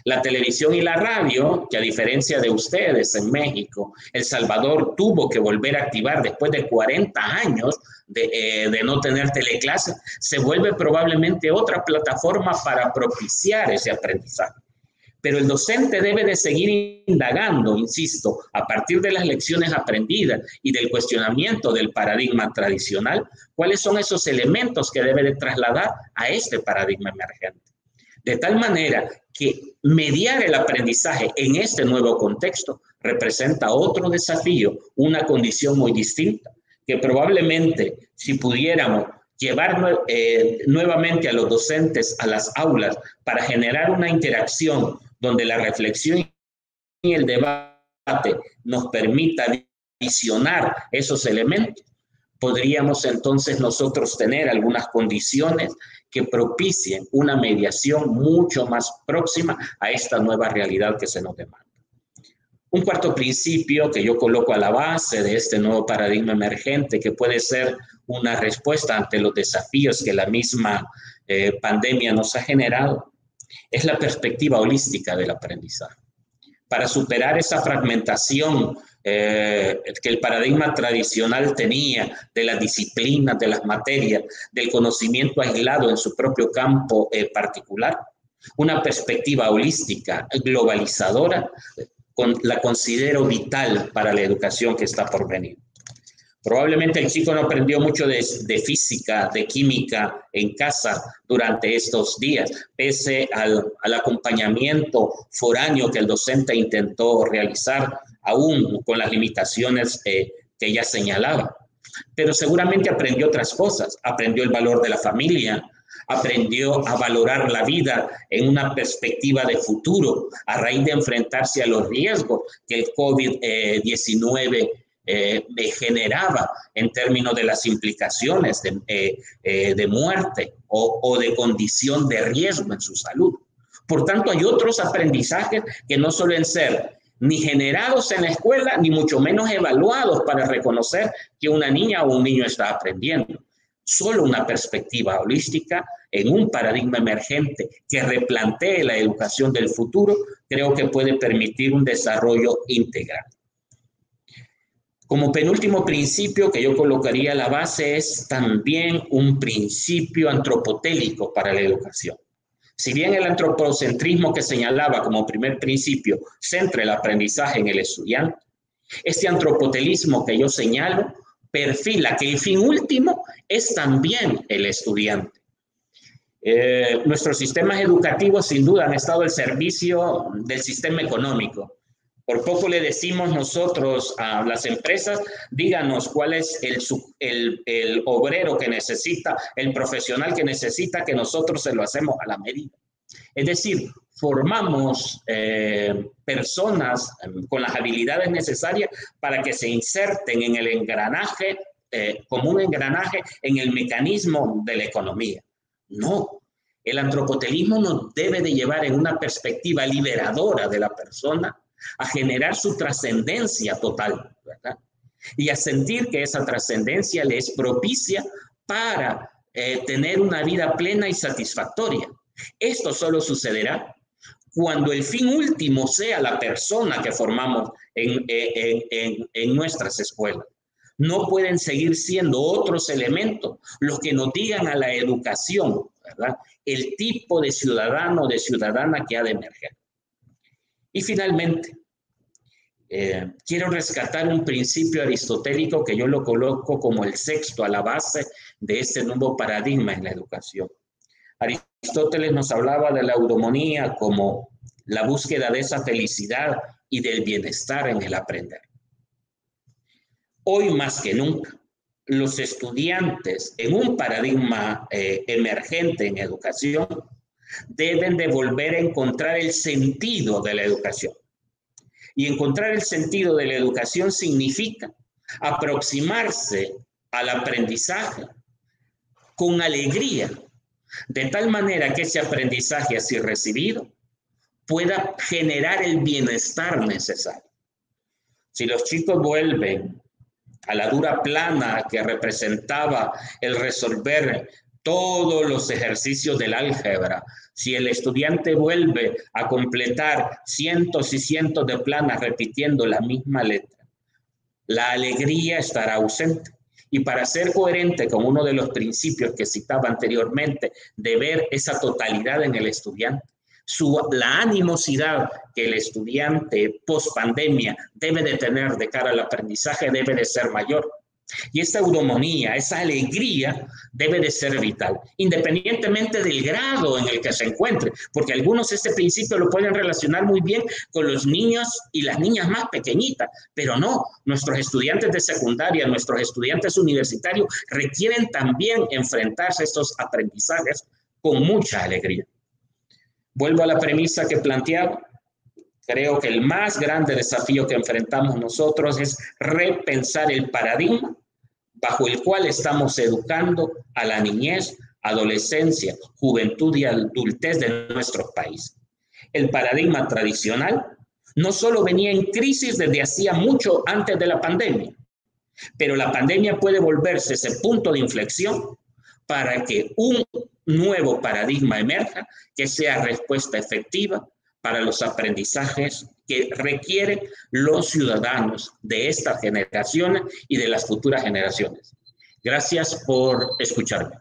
La televisión y la radio, que a diferencia de ustedes en México, El Salvador tuvo que volver a activar después de 40 años de no tener teleclases, se vuelve probablemente otra plataforma para propiciar ese aprendizaje. Pero el docente debe de seguir indagando, insisto, a partir de las lecciones aprendidas y del cuestionamiento del paradigma tradicional, cuáles son esos elementos que debe de trasladar a este paradigma emergente. De tal manera que mediar el aprendizaje en este nuevo contexto representa otro desafío, una condición muy distinta, que probablemente si pudiéramos llevar nuevamente a los docentes a las aulas para generar una interacción donde la reflexión y el debate nos permita visionar esos elementos, podríamos entonces nosotros tener algunas condiciones que propicien una mediación mucho más próxima a esta nueva realidad que se nos demanda. Un cuarto principio que yo coloco a la base de este nuevo paradigma emergente, que puede ser una respuesta ante los desafíos que la misma pandemia nos ha generado, es la perspectiva holística del aprendizaje. para superar esa fragmentación que el paradigma tradicional tenía de las disciplinas, de las materias, del conocimiento aislado en su propio campo particular. Una perspectiva holística, globalizadora, la considero vital para la educación que está por venir. Probablemente el chico no aprendió mucho de física, de química en casa durante estos días, pese al acompañamiento foráneo que el docente intentó realizar, aún con las limitaciones que ya señalaba. Pero seguramente aprendió otras cosas, aprendió el valor de la familia, aprendió a valorar la vida en una perspectiva de futuro, a raíz de enfrentarse a los riesgos que el COVID-19 generaba en términos de las implicaciones de muerte o de condición de riesgo en su salud. Por tanto, hay otros aprendizajes que no suelen ser ni generados en la escuela, ni mucho menos evaluados para reconocer que una niña o un niño está aprendiendo. Solo una perspectiva holística en un paradigma emergente que replantee la educación del futuro, creo que puede permitir un desarrollo integral. Como penúltimo principio que yo colocaría a la base es también un principio antropotélico para la educación. Si bien el antropocentrismo que señalaba como primer principio centra el aprendizaje en el estudiante, este antropotelismo que yo señalo perfila que el fin último es también el estudiante. Nuestros sistemas educativos sin duda han estado al servicio del sistema económico. Por poco le decimos nosotros a las empresas, díganos cuál es el obrero que necesita, el profesional que necesita, que nosotros se lo hacemos a la medida. Es decir, formamos personas con las habilidades necesarias para que se inserten en el engranaje, como un engranaje en el mecanismo de la economía. No, el antropotelismo nos debe de llevar en una perspectiva liberadora de la persona a generar su trascendencia total, ¿verdad? Y a sentir que esa trascendencia le es propicia para tener una vida plena y satisfactoria. Esto solo sucederá cuando el fin último sea la persona que formamos en nuestras escuelas. No pueden seguir siendo otros elementos los que nos digan a la educación, ¿verdad?, el tipo de ciudadano o de ciudadana que ha de emerger. Y finalmente, quiero rescatar un principio aristotélico que yo lo coloco como el sexto a la base de este nuevo paradigma en la educación. Aristóteles nos hablaba de la eudemonía como la búsqueda de esa felicidad y del bienestar en el aprender. Hoy más que nunca, los estudiantes en un paradigma emergente en educación deben de volver a encontrar el sentido de la educación. Y encontrar el sentido de la educación significa aproximarse al aprendizaje con alegría, de tal manera que ese aprendizaje así recibido pueda generar el bienestar necesario. Si los chicos vuelven a la dura plana que representaba el resolver todos los ejercicios del álgebra, si el estudiante vuelve a completar cientos y cientos de planas repitiendo la misma letra, la alegría estará ausente. Y para ser coherente con uno de los principios que citaba anteriormente, de ver esa totalidad en el estudiante, la animosidad que el estudiante post pandemia debe de tener de cara al aprendizaje debe de ser mayor. Y esa eudemonía, esa alegría debe de ser vital, independientemente del grado en el que se encuentre, porque algunos este principio lo pueden relacionar muy bien con los niños y las niñas más pequeñitas, pero no, nuestros estudiantes de secundaria, nuestros estudiantes universitarios requieren también enfrentarse a estos aprendizajes con mucha alegría. Vuelvo a la premisa que planteaba. Creo que el más grande desafío que enfrentamos nosotros es repensar el paradigma bajo el cual estamos educando a la niñez, adolescencia, juventud y adultez de nuestros países. El paradigma tradicional no solo venía en crisis desde hacía mucho antes de la pandemia, pero la pandemia puede volverse ese punto de inflexión para que un nuevo paradigma emerja que sea respuesta efectiva para los aprendizajes que requieren los ciudadanos de esta generación y de las futuras generaciones. Gracias por escucharme.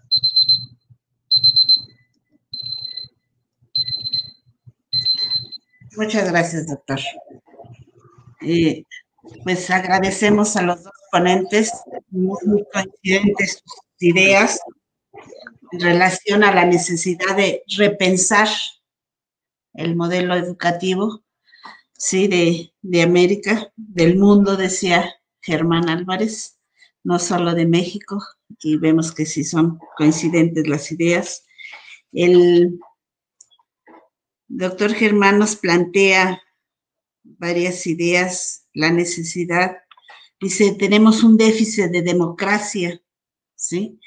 Muchas gracias, doctor. Pues agradecemos a los dos ponentes, muy coincidentes sus ideas en relación a la necesidad de repensar el modelo educativo, sí, de América, del mundo, decía Germán Álvarez, no solo de México, y vemos que sí son coincidentes las ideas. El doctor Germán nos plantea varias ideas, la necesidad, dice, tenemos un déficit de democracia, ¿sí?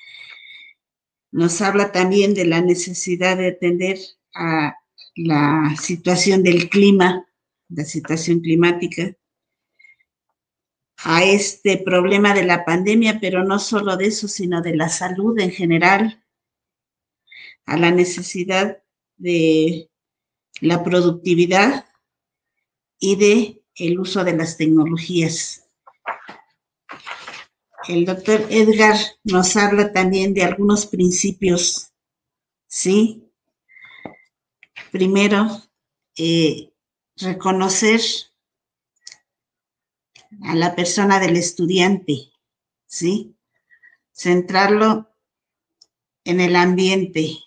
Nos habla también de la necesidad de atender a la situación del clima, la situación climática, a este problema de la pandemia, pero no solo de eso, sino de la salud en general, a la necesidad de la productividad y de el uso de las tecnologías. El doctor Edgar nos habla también de algunos principios, ¿sí? Primero, reconocer a la persona del estudiante, ¿sí? Centrarlo en el ambiente,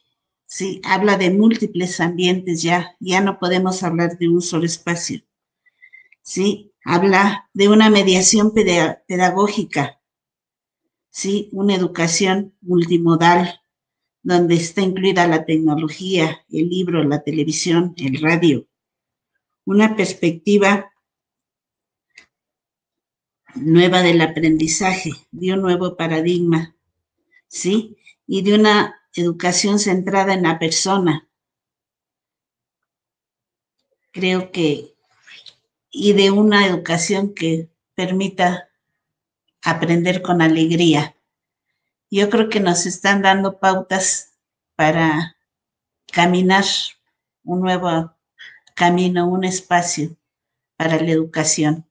¿sí? Habla de múltiples ambientes ya no podemos hablar de un solo espacio, ¿sí? Habla de una mediación pedagógica, ¿sí? Una educación multimodal, donde está incluida la tecnología, el libro, la televisión, el radio. Una perspectiva nueva del aprendizaje, de un nuevo paradigma, ¿sí? Y de una educación centrada en la persona. Creo que, y de una educación que permita aprender con alegría. Yo creo que nos están dando pautas para caminar un nuevo camino, un espacio para la educación.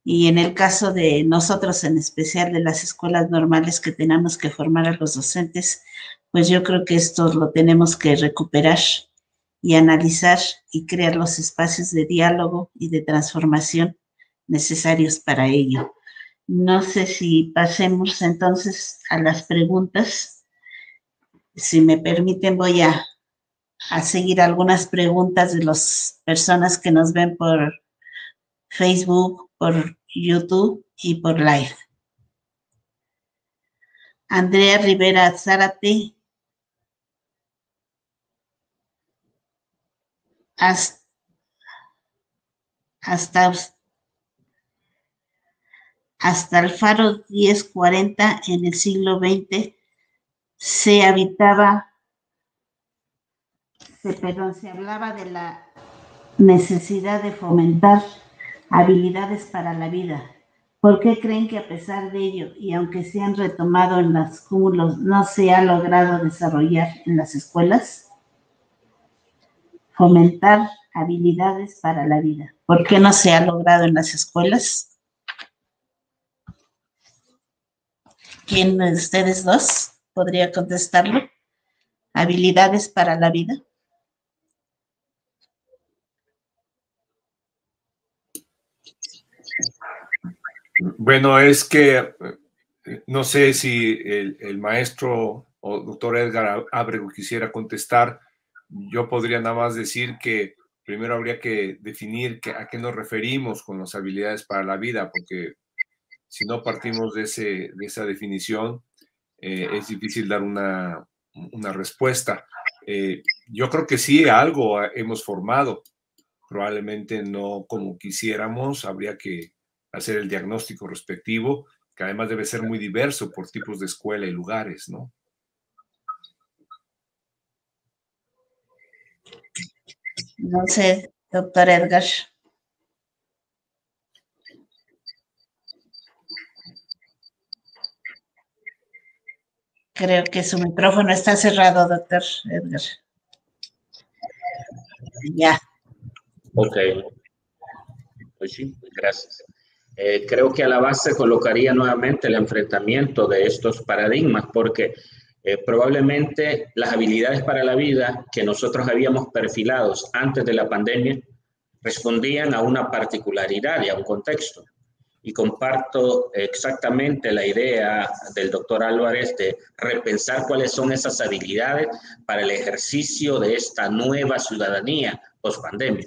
Y en el caso de nosotros, en especial de las escuelas normales que tenemos que formar a los docentes, pues yo creo que esto lo tenemos que recuperar y analizar y crear los espacios de diálogo y de transformación necesarios para ello. No sé si pasemos entonces a las preguntas. Si me permiten, voy a seguir algunas preguntas de las personas que nos ven por Facebook, por YouTube y por Live. Andrea Rivera Zárate. Hasta el faro 1040 en el siglo XX se hablaba de la necesidad de fomentar habilidades para la vida. ¿Por qué creen que a pesar de ello, y aunque se han retomado en los cúmulos, no se ha logrado desarrollar en las escuelas? Fomentar habilidades para la vida. ¿Por qué no se ha logrado en las escuelas? ¿Quién de ustedes dos podría contestarlo? Habilidades para la vida. Bueno, es que no sé si el maestro o doctor Edgar Ábrego quisiera contestar. Yo podría nada más decir que primero habría que definir a qué nos referimos con las habilidades para la vida, porque si no partimos de esa definición, es difícil dar una respuesta. Yo creo que sí, algo hemos formado, probablemente no como quisiéramos, habría que hacer el diagnóstico respectivo, que además debe ser muy diverso por tipos de escuela y lugares, ¿no? No sé, doctor Edgar. Creo que su micrófono está cerrado, doctor Edgar. Ya. Ok, pues sí, gracias. Creo que a la base colocaría nuevamente el enfrentamiento de estos paradigmas, porque probablemente las habilidades para la vida que nosotros habíamos perfilados antes de la pandemia respondían a una particularidad y a un contexto. Y comparto exactamente la idea del doctor Álvarez de repensar cuáles son esas habilidades para el ejercicio de esta nueva ciudadanía post-pandemia.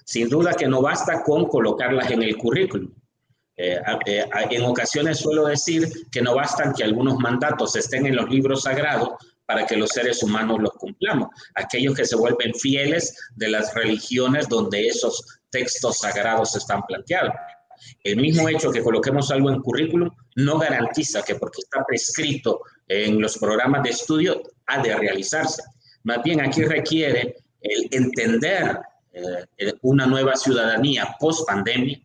Sin duda que no basta con colocarlas en el currículum. En ocasiones suelo decir que no bastan que algunos mandatos estén en los libros sagrados para que los seres humanos los cumplamos. Aquellos que se vuelven fieles de las religiones donde esos textos sagrados están planteados. El mismo hecho que coloquemos algo en currículum no garantiza que porque está prescrito en los programas de estudio ha de realizarse. Más bien aquí requiere el entender una nueva ciudadanía post-pandemia,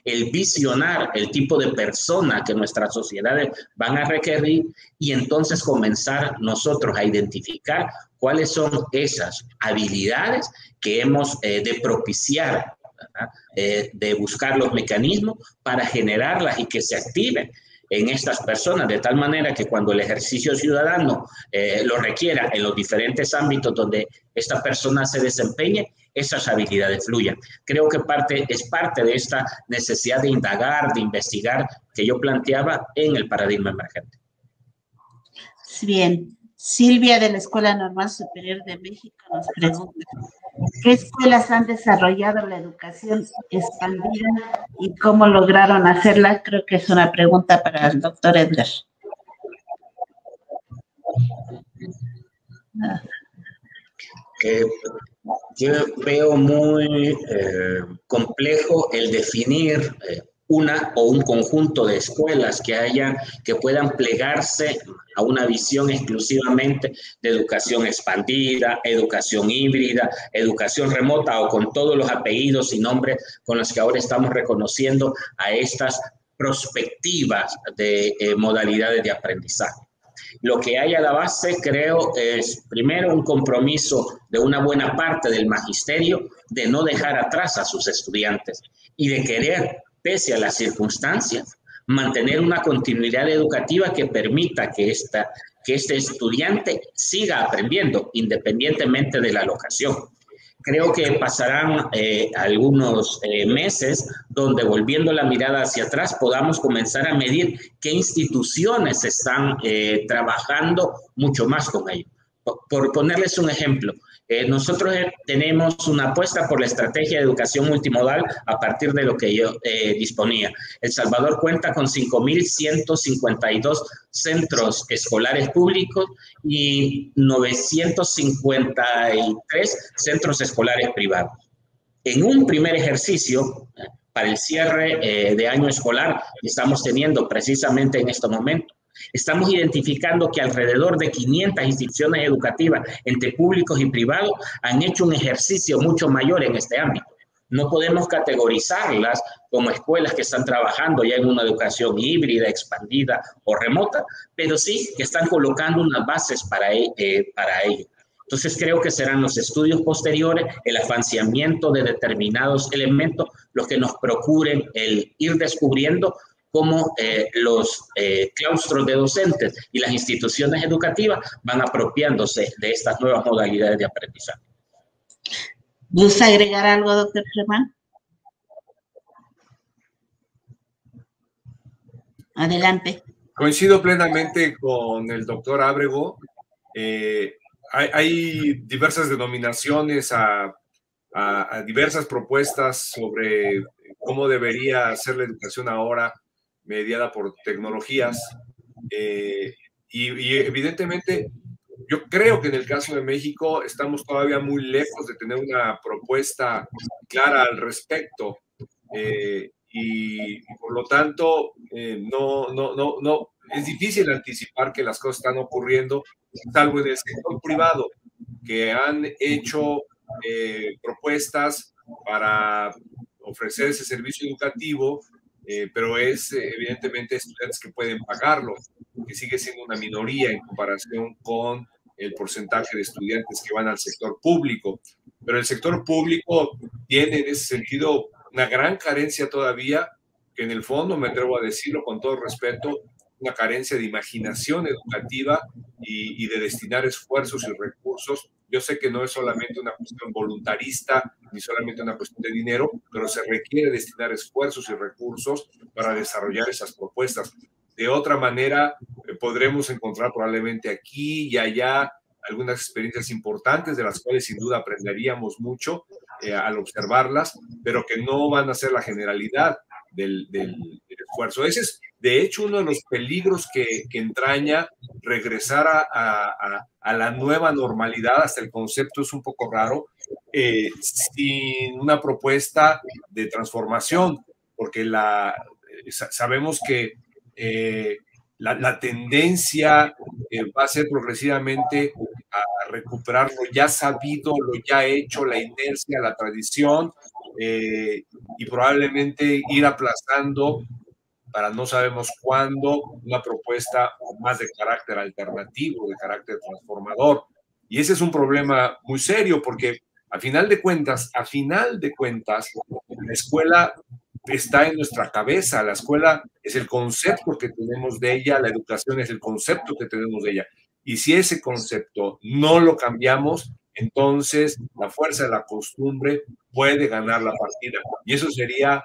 el visionar el tipo de persona que nuestras sociedades van a requerir y entonces comenzar nosotros a identificar cuáles son esas habilidades que hemos de propiciar, de buscar los mecanismos para generarlas y que se activen en estas personas, de tal manera que cuando el ejercicio ciudadano lo requiera en los diferentes ámbitos donde esta persona se desempeñe, esas habilidades fluyan. Creo que es parte de esta necesidad de indagar, de investigar, que yo planteaba en el paradigma emergente. Bien, Silvia de la Escuela Normal Superior de México nos pregunta, ¿qué escuelas han desarrollado la educación expandida y cómo lograron hacerla? Creo que es una pregunta para el doctor Edgar. Yo veo muy complejo el definir una o un conjunto de escuelas que puedan plegarse a una visión exclusivamente de educación expandida, educación híbrida, educación remota o con todos los apellidos y nombres con los que ahora estamos reconociendo a estas perspectivas de modalidades de aprendizaje. Lo que hay a la base, creo, es primero un compromiso de una buena parte del magisterio de no dejar atrás a sus estudiantes y de querer, pese a las circunstancias, mantener una continuidad educativa que permita que este estudiante siga aprendiendo independientemente de la locación. Creo que pasarán algunos meses donde, volviendo la mirada hacia atrás, podamos comenzar a medir qué instituciones están trabajando mucho más con ello. Por ponerles un ejemplo, nosotros tenemos una apuesta por la estrategia de educación multimodal a partir de lo que yo disponía. El Salvador cuenta con 5.152 centros escolares públicos y 953 centros escolares privados. En un primer ejercicio, para el cierre de año escolar que estamos teniendo precisamente en este momento, estamos identificando que alrededor de 500 instituciones educativas entre públicos y privados han hecho un ejercicio mucho mayor en este ámbito. No podemos categorizarlas como escuelas que están trabajando ya en una educación híbrida, expandida o remota, pero sí que están colocando unas bases para ello. Entonces creo que serán los estudios posteriores, el afanciamiento de determinados elementos, los que nos procuren el ir descubriendo cómo los claustros de docentes y las instituciones educativas van apropiándose de estas nuevas modalidades de aprendizaje. ¿Gusta agregar algo, doctor Germán? Adelante. Coincido plenamente con el doctor Ábrego. Hay diversas denominaciones a diversas propuestas sobre cómo debería ser la educación ahora, mediada por tecnologías. Y evidentemente, yo creo que en el caso de México estamos todavía muy lejos de tener una propuesta clara al respecto. Y por lo tanto, no, es difícil anticipar que las cosas están ocurriendo, salvo en el sector privado, que han hecho propuestas para ofrecer ese servicio educativo, pero es evidentemente estudiantes que pueden pagarlo, que sigue siendo una minoría en comparación con el porcentaje de estudiantes que van al sector público. pero el sector público tiene en ese sentido una gran carencia todavía, que en el fondo, me atrevo a decirlo con todo respeto, una carencia de imaginación educativa y de destinar esfuerzos y recursos. Yo sé que no es solamente una cuestión voluntarista ni solamente una cuestión de dinero, pero se requiere destinar esfuerzos y recursos para desarrollar esas propuestas. De otra manera, podremos encontrar probablemente aquí y allá algunas experiencias importantes de las cuales sin duda aprenderíamos mucho al observarlas, pero que no van a ser la generalidad del esfuerzo. Ese es, de hecho, uno de los peligros que entraña regresar a la nueva normalidad. Hasta el concepto es un poco raro, sin una propuesta de transformación, porque sabemos que la tendencia va a ser progresivamente a recuperar lo ya sabido, lo ya hecho, la inercia, la tradición, y probablemente ir aplazando para no sabemos cuándo una propuesta más de carácter alternativo, de carácter transformador. Y ese es un problema muy serio porque a final de cuentas, la escuela está en nuestra cabeza, la escuela es el concepto que tenemos de ella, la educación es el concepto que tenemos de ella. Y si ese concepto no lo cambiamos, entonces la fuerza de la costumbre puede ganar la partida. Y eso sería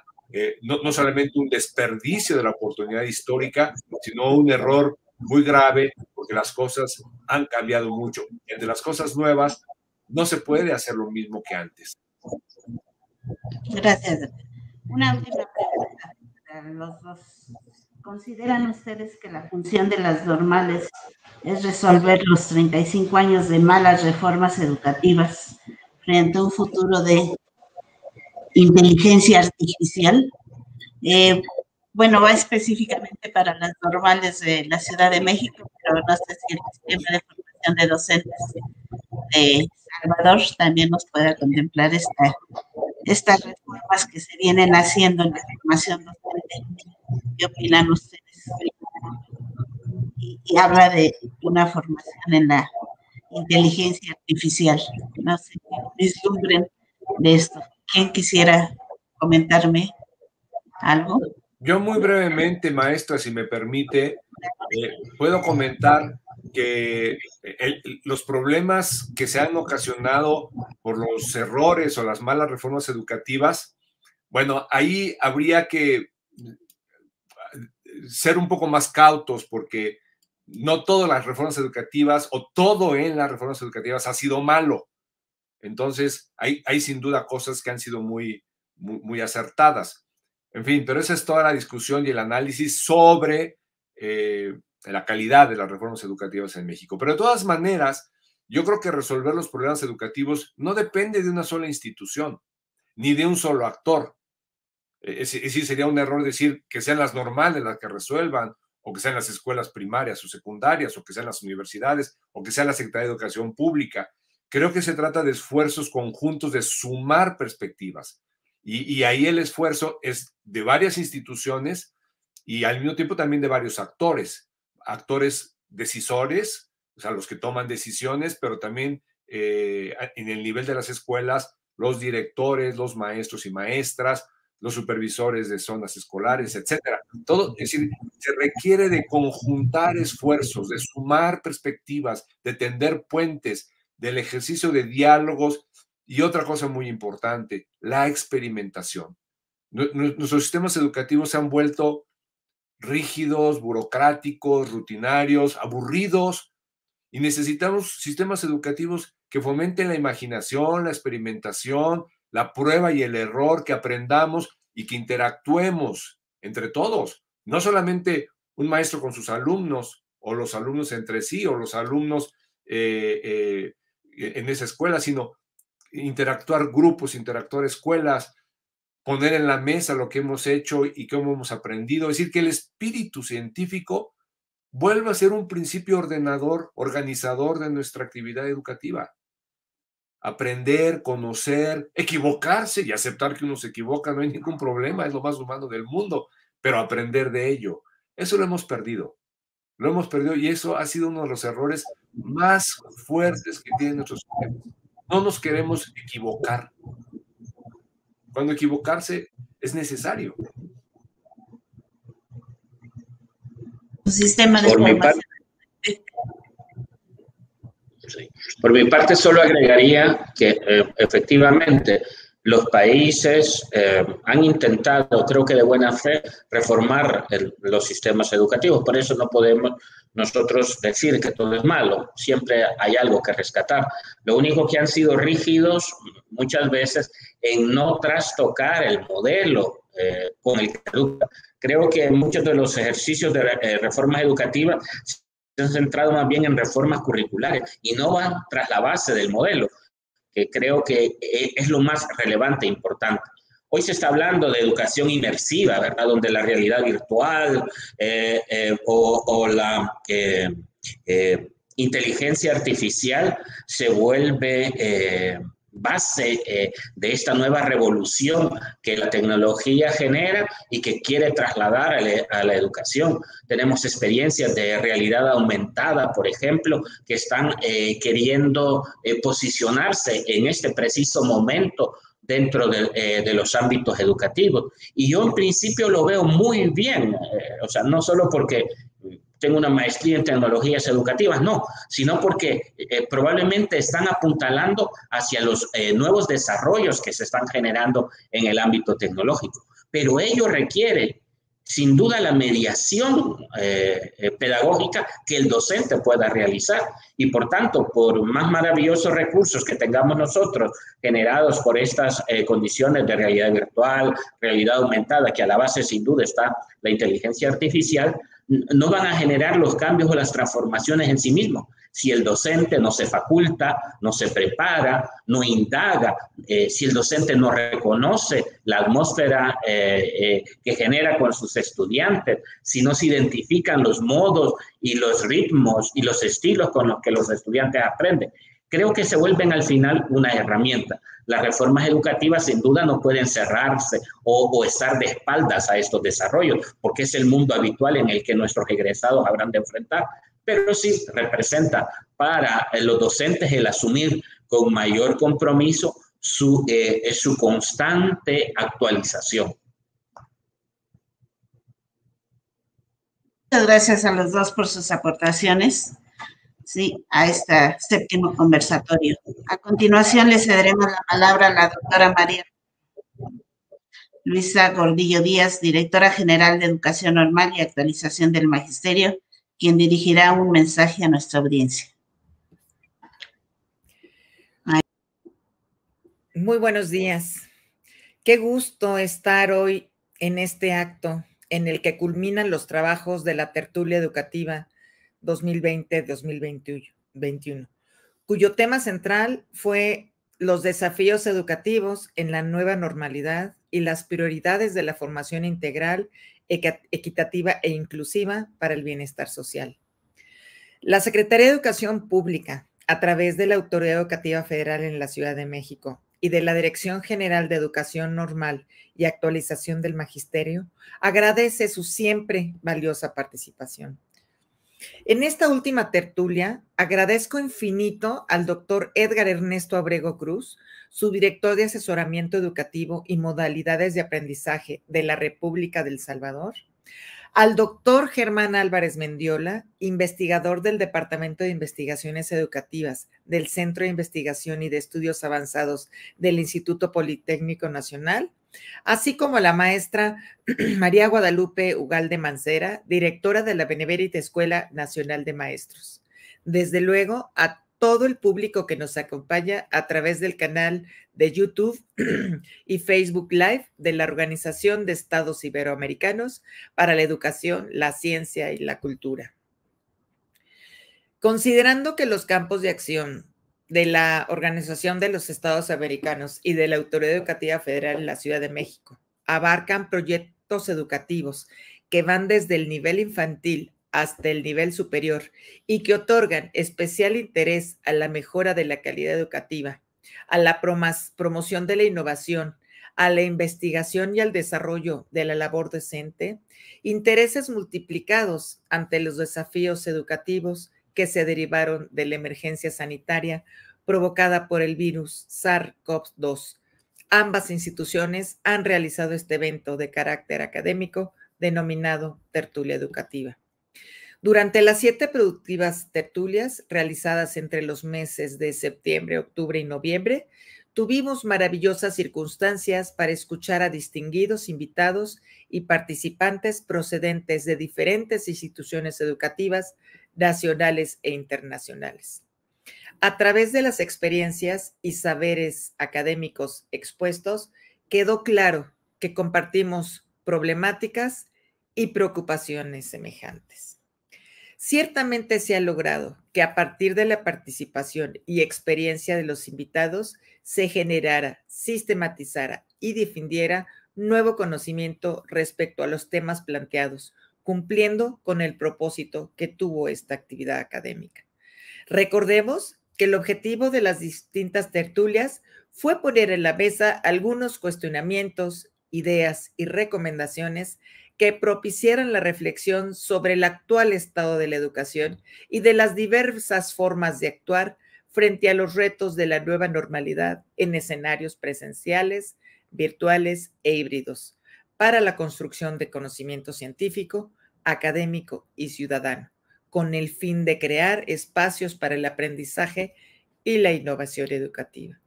no solamente un desperdicio de la oportunidad histórica, sino un error muy grave, porque las cosas han cambiado mucho. Entre las cosas nuevas no se puede hacer lo mismo que antes. Gracias. Una última pregunta para los dos. ¿Consideran ustedes que la función de las normales es resolver los 35 años de malas reformas educativas frente a un futuro de inteligencia artificial? Bueno, va específicamente para las normales de la Ciudad de México, pero no sé si el sistema de formación de docentes de Salvador también nos pueda contemplar estas reformas que se vienen haciendo en la formación docente. ¿Qué opinan ustedes? Y habla de una formación en la inteligencia artificial. No sé qué vislumbren de esto. ¿Quién quisiera comentarme algo? Yo muy brevemente, maestra, si me permite, puedo comentar que los problemas que se han ocasionado por los errores o las malas reformas educativas, bueno, ahí habría que ser un poco más cautos porque no todas las reformas educativas o todo en las reformas educativas ha sido malo. Entonces, hay sin duda cosas que han sido muy acertadas. En fin, pero esa es toda la discusión y el análisis sobre la calidad de las reformas educativas en México. Pero de todas maneras, yo creo que resolver los problemas educativos no depende de una sola institución, ni de un solo actor. Es decir, sería un error decir que sean las normales las que resuelvan, o que sean las escuelas primarias o secundarias, o que sean las universidades, o que sea la Secretaría de Educación Pública. Creo que se trata de esfuerzos conjuntos de sumar perspectivas. Y ahí el esfuerzo es de varias instituciones y al mismo tiempo también de varios actores decisores, o sea, los que toman decisiones, pero también en el nivel de las escuelas, los directores, los maestros y maestras, los supervisores de zonas escolares, etcétera. Todo, es decir, se requiere de conjuntar esfuerzos, de sumar perspectivas, de tender puentes, del ejercicio de diálogos y otra cosa muy importante, la experimentación. Nuestros sistemas educativos se han vuelto rígidos, burocráticos, rutinarios, aburridos, y necesitamos sistemas educativos que fomenten la imaginación, la experimentación, la prueba y el error, que aprendamos y que interactuemos entre todos. No solamente un maestro con sus alumnos, o los alumnos entre sí, o los alumnos en esa escuela, sino interactuar grupos, interactuar escuelas, poner en la mesa lo que hemos hecho y cómo hemos aprendido. Es decir, que el espíritu científico vuelva a ser un principio ordenador, organizador de nuestra actividad educativa. Aprender, conocer, equivocarse y aceptar que uno se equivoca, no hay ningún problema, es lo más humano del mundo, pero aprender de ello. Eso lo hemos perdido y eso ha sido uno de los errores más fuertes que tienen nuestros sistemas. no nos queremos equivocar, cuando equivocarse es necesario. Un sistema de formación. Sí. Por mi parte, solo agregaría que efectivamente los países han intentado, creo que de buena fe, reformar los sistemas educativos. Por eso no podemos nosotros decir que todo es malo. Siempre hay algo que rescatar. Lo único que han sido rígidos muchas veces en no trastocar el modelo con el que educa. Creo que muchos de los ejercicios de reformas educativas se han centrado más bien en reformas curriculares y no van tras la base del modelo, que creo que es lo más relevante e importante. Hoy se está hablando de educación inmersiva, ¿verdad? Donde la realidad virtual o la inteligencia artificial se vuelve base de esta nueva revolución que la tecnología genera y que quiere trasladar a la educación. Tenemos experiencias de realidad aumentada, por ejemplo, que están queriendo posicionarse en este preciso momento dentro de los ámbitos educativos. Y yo en principio lo veo muy bien, o sea, no solo porque tengo una maestría en tecnologías educativas, no, sino porque probablemente están apuntalando hacia los nuevos desarrollos que se están generando en el ámbito tecnológico. Pero ello requiere, sin duda, la mediación pedagógica que el docente pueda realizar. Y por tanto, por más maravillosos recursos que tengamos nosotros generados por estas condiciones de realidad virtual, realidad aumentada, que a la base sin duda está la inteligencia artificial, no van a generar los cambios o las transformaciones en sí mismos si el docente no se faculta, no se prepara, no indaga, si el docente no reconoce la atmósfera que genera con sus estudiantes, si no se identifican los modos y los ritmos y los estilos con los que los estudiantes aprenden. Creo que se vuelven al final una herramienta. Las reformas educativas sin duda no pueden cerrarse o estar de espaldas a estos desarrollos, porque es el mundo habitual en el que nuestros egresados habrán de enfrentar, pero sí representa para los docentes el asumir con mayor compromiso su constante actualización. Muchas gracias a los dos por sus aportaciones. Sí, a este séptimo conversatorio. A continuación le cederemos la palabra a la doctora María Luisa Gordillo Díaz, directora general de Educación Normal y Actualización del Magisterio, quien dirigirá un mensaje a nuestra audiencia. Muy buenos días. Qué gusto estar hoy en este acto en el que culminan los trabajos de la tertulia educativa 2020-2021, cuyo tema central fue los desafíos educativos en la nueva normalidad y las prioridades de la formación integral, equitativa e inclusiva para el bienestar social. La Secretaría de Educación Pública, a través de la Autoridad Educativa Federal en la Ciudad de México y de la Dirección General de Educación Normal y Actualización del Magisterio, agradece su siempre valiosa participación. En esta última tertulia, agradezco infinito al doctor Edgar Ernesto Abrego Cruz, subdirector de Asesoramiento Educativo y Modalidades de Aprendizaje de la República del Salvador, al doctor Germán Álvarez Mendiola, investigador del Departamento de Investigaciones Educativas del Centro de Investigación y de Estudios Avanzados del Instituto Politécnico Nacional, así como a la maestra María Guadalupe Ugalde Mancera, directora de la Benemérita Escuela Nacional de Maestros. Desde luego, a todo el público que nos acompaña a través del canal de YouTube y Facebook Live de la Organización de Estados Iberoamericanos para la Educación, la Ciencia y la Cultura. Considerando que los campos de acción de la Organización de los Estados Americanos y de la Autoridad Educativa Federal en la Ciudad de México abarcan proyectos educativos que van desde el nivel infantil hasta el nivel superior y que otorgan especial interés a la mejora de la calidad educativa, a la promoción de la innovación, a la investigación y al desarrollo de la labor docente, intereses multiplicados ante los desafíos educativos que se derivaron de la emergencia sanitaria provocada por el virus SARS-CoV-2. Ambas instituciones han realizado este evento de carácter académico denominado Tertulia Educativa. Durante las 7 productivas tertulias realizadas entre los meses de septiembre, octubre y noviembre, tuvimos maravillosas circunstancias para escuchar a distinguidos invitados y participantes procedentes de diferentes instituciones educativas nacionales e internacionales. A través de las experiencias y saberes académicos expuestos, quedó claro que compartimos problemáticas y preocupaciones semejantes. Ciertamente se ha logrado que a partir de la participación y experiencia de los invitados se generara, sistematizara y difundiera nuevo conocimiento respecto a los temas planteados, cumpliendo con el propósito que tuvo esta actividad académica. Recordemos que el objetivo de las distintas tertulias fue poner en la mesa algunos cuestionamientos, ideas y recomendaciones que propiciaran la reflexión sobre el actual estado de la educación y de las diversas formas de actuar frente a los retos de la nueva normalidad en escenarios presenciales, virtuales e híbridos, para la construcción de conocimiento científico, académico y ciudadano, con el fin de crear espacios para el aprendizaje y la innovación educativa.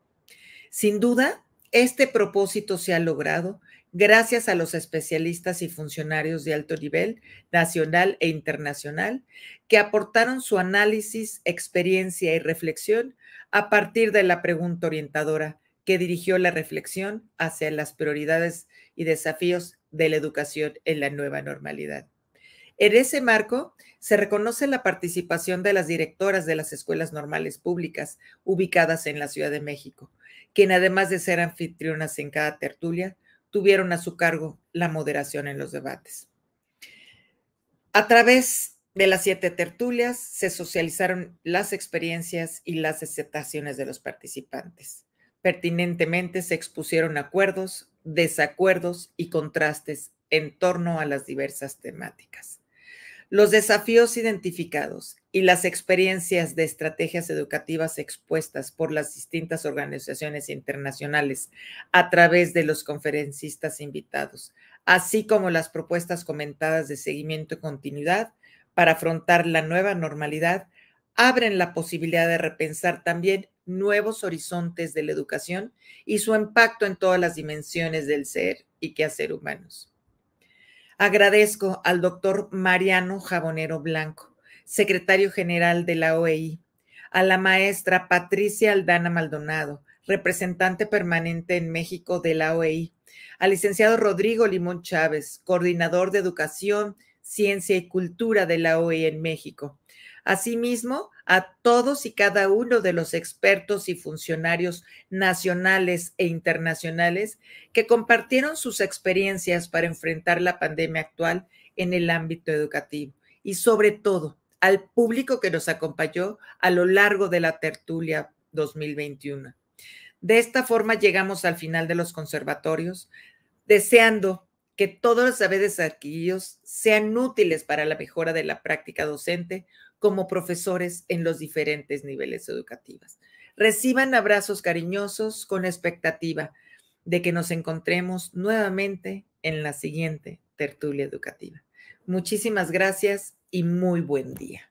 Sin duda, este propósito se ha logrado gracias a los especialistas y funcionarios de alto nivel, nacional e internacional, que aportaron su análisis, experiencia y reflexión a partir de la pregunta orientadora que dirigió la reflexión hacia las prioridades y desafíos de la educación en la nueva normalidad. En ese marco, se reconoce la participación de las directoras de las escuelas normales públicas ubicadas en la Ciudad de México, quien además de ser anfitrionas en cada tertulia, tuvieron a su cargo la moderación en los debates. A través de las 7 tertulias se socializaron las experiencias y las disertaciones de los participantes. Pertinentemente se expusieron acuerdos, desacuerdos y contrastes en torno a las diversas temáticas. Los desafíos identificados y las experiencias de estrategias educativas expuestas por las distintas organizaciones internacionales a través de los conferencistas invitados, así como las propuestas comentadas de seguimiento y continuidad para afrontar la nueva normalidad, abren la posibilidad de repensar también nuevos horizontes de la educación y su impacto en todas las dimensiones del ser y quehacer humanos. Agradezco al doctor Mariano Jabonero Blanco, secretario general de la OEI, a la maestra Patricia Aldana Maldonado, representante permanente en México de la OEI, al licenciado Rodrigo Limón Chávez, coordinador de Educación, Ciencia y Cultura de la OEI en México. Asimismo, a todos y cada uno de los expertos y funcionarios nacionales e internacionales que compartieron sus experiencias para enfrentar la pandemia actual en el ámbito educativo y sobre todo al público que nos acompañó a lo largo de la tertulia 2021. De esta forma llegamos al final de los conservatorios, deseando que todos los saberes adquiridos sean útiles para la mejora de la práctica docente como profesores en los diferentes niveles educativos. Reciban abrazos cariñosos con expectativa de que nos encontremos nuevamente en la siguiente tertulia educativa. Muchísimas gracias y muy buen día.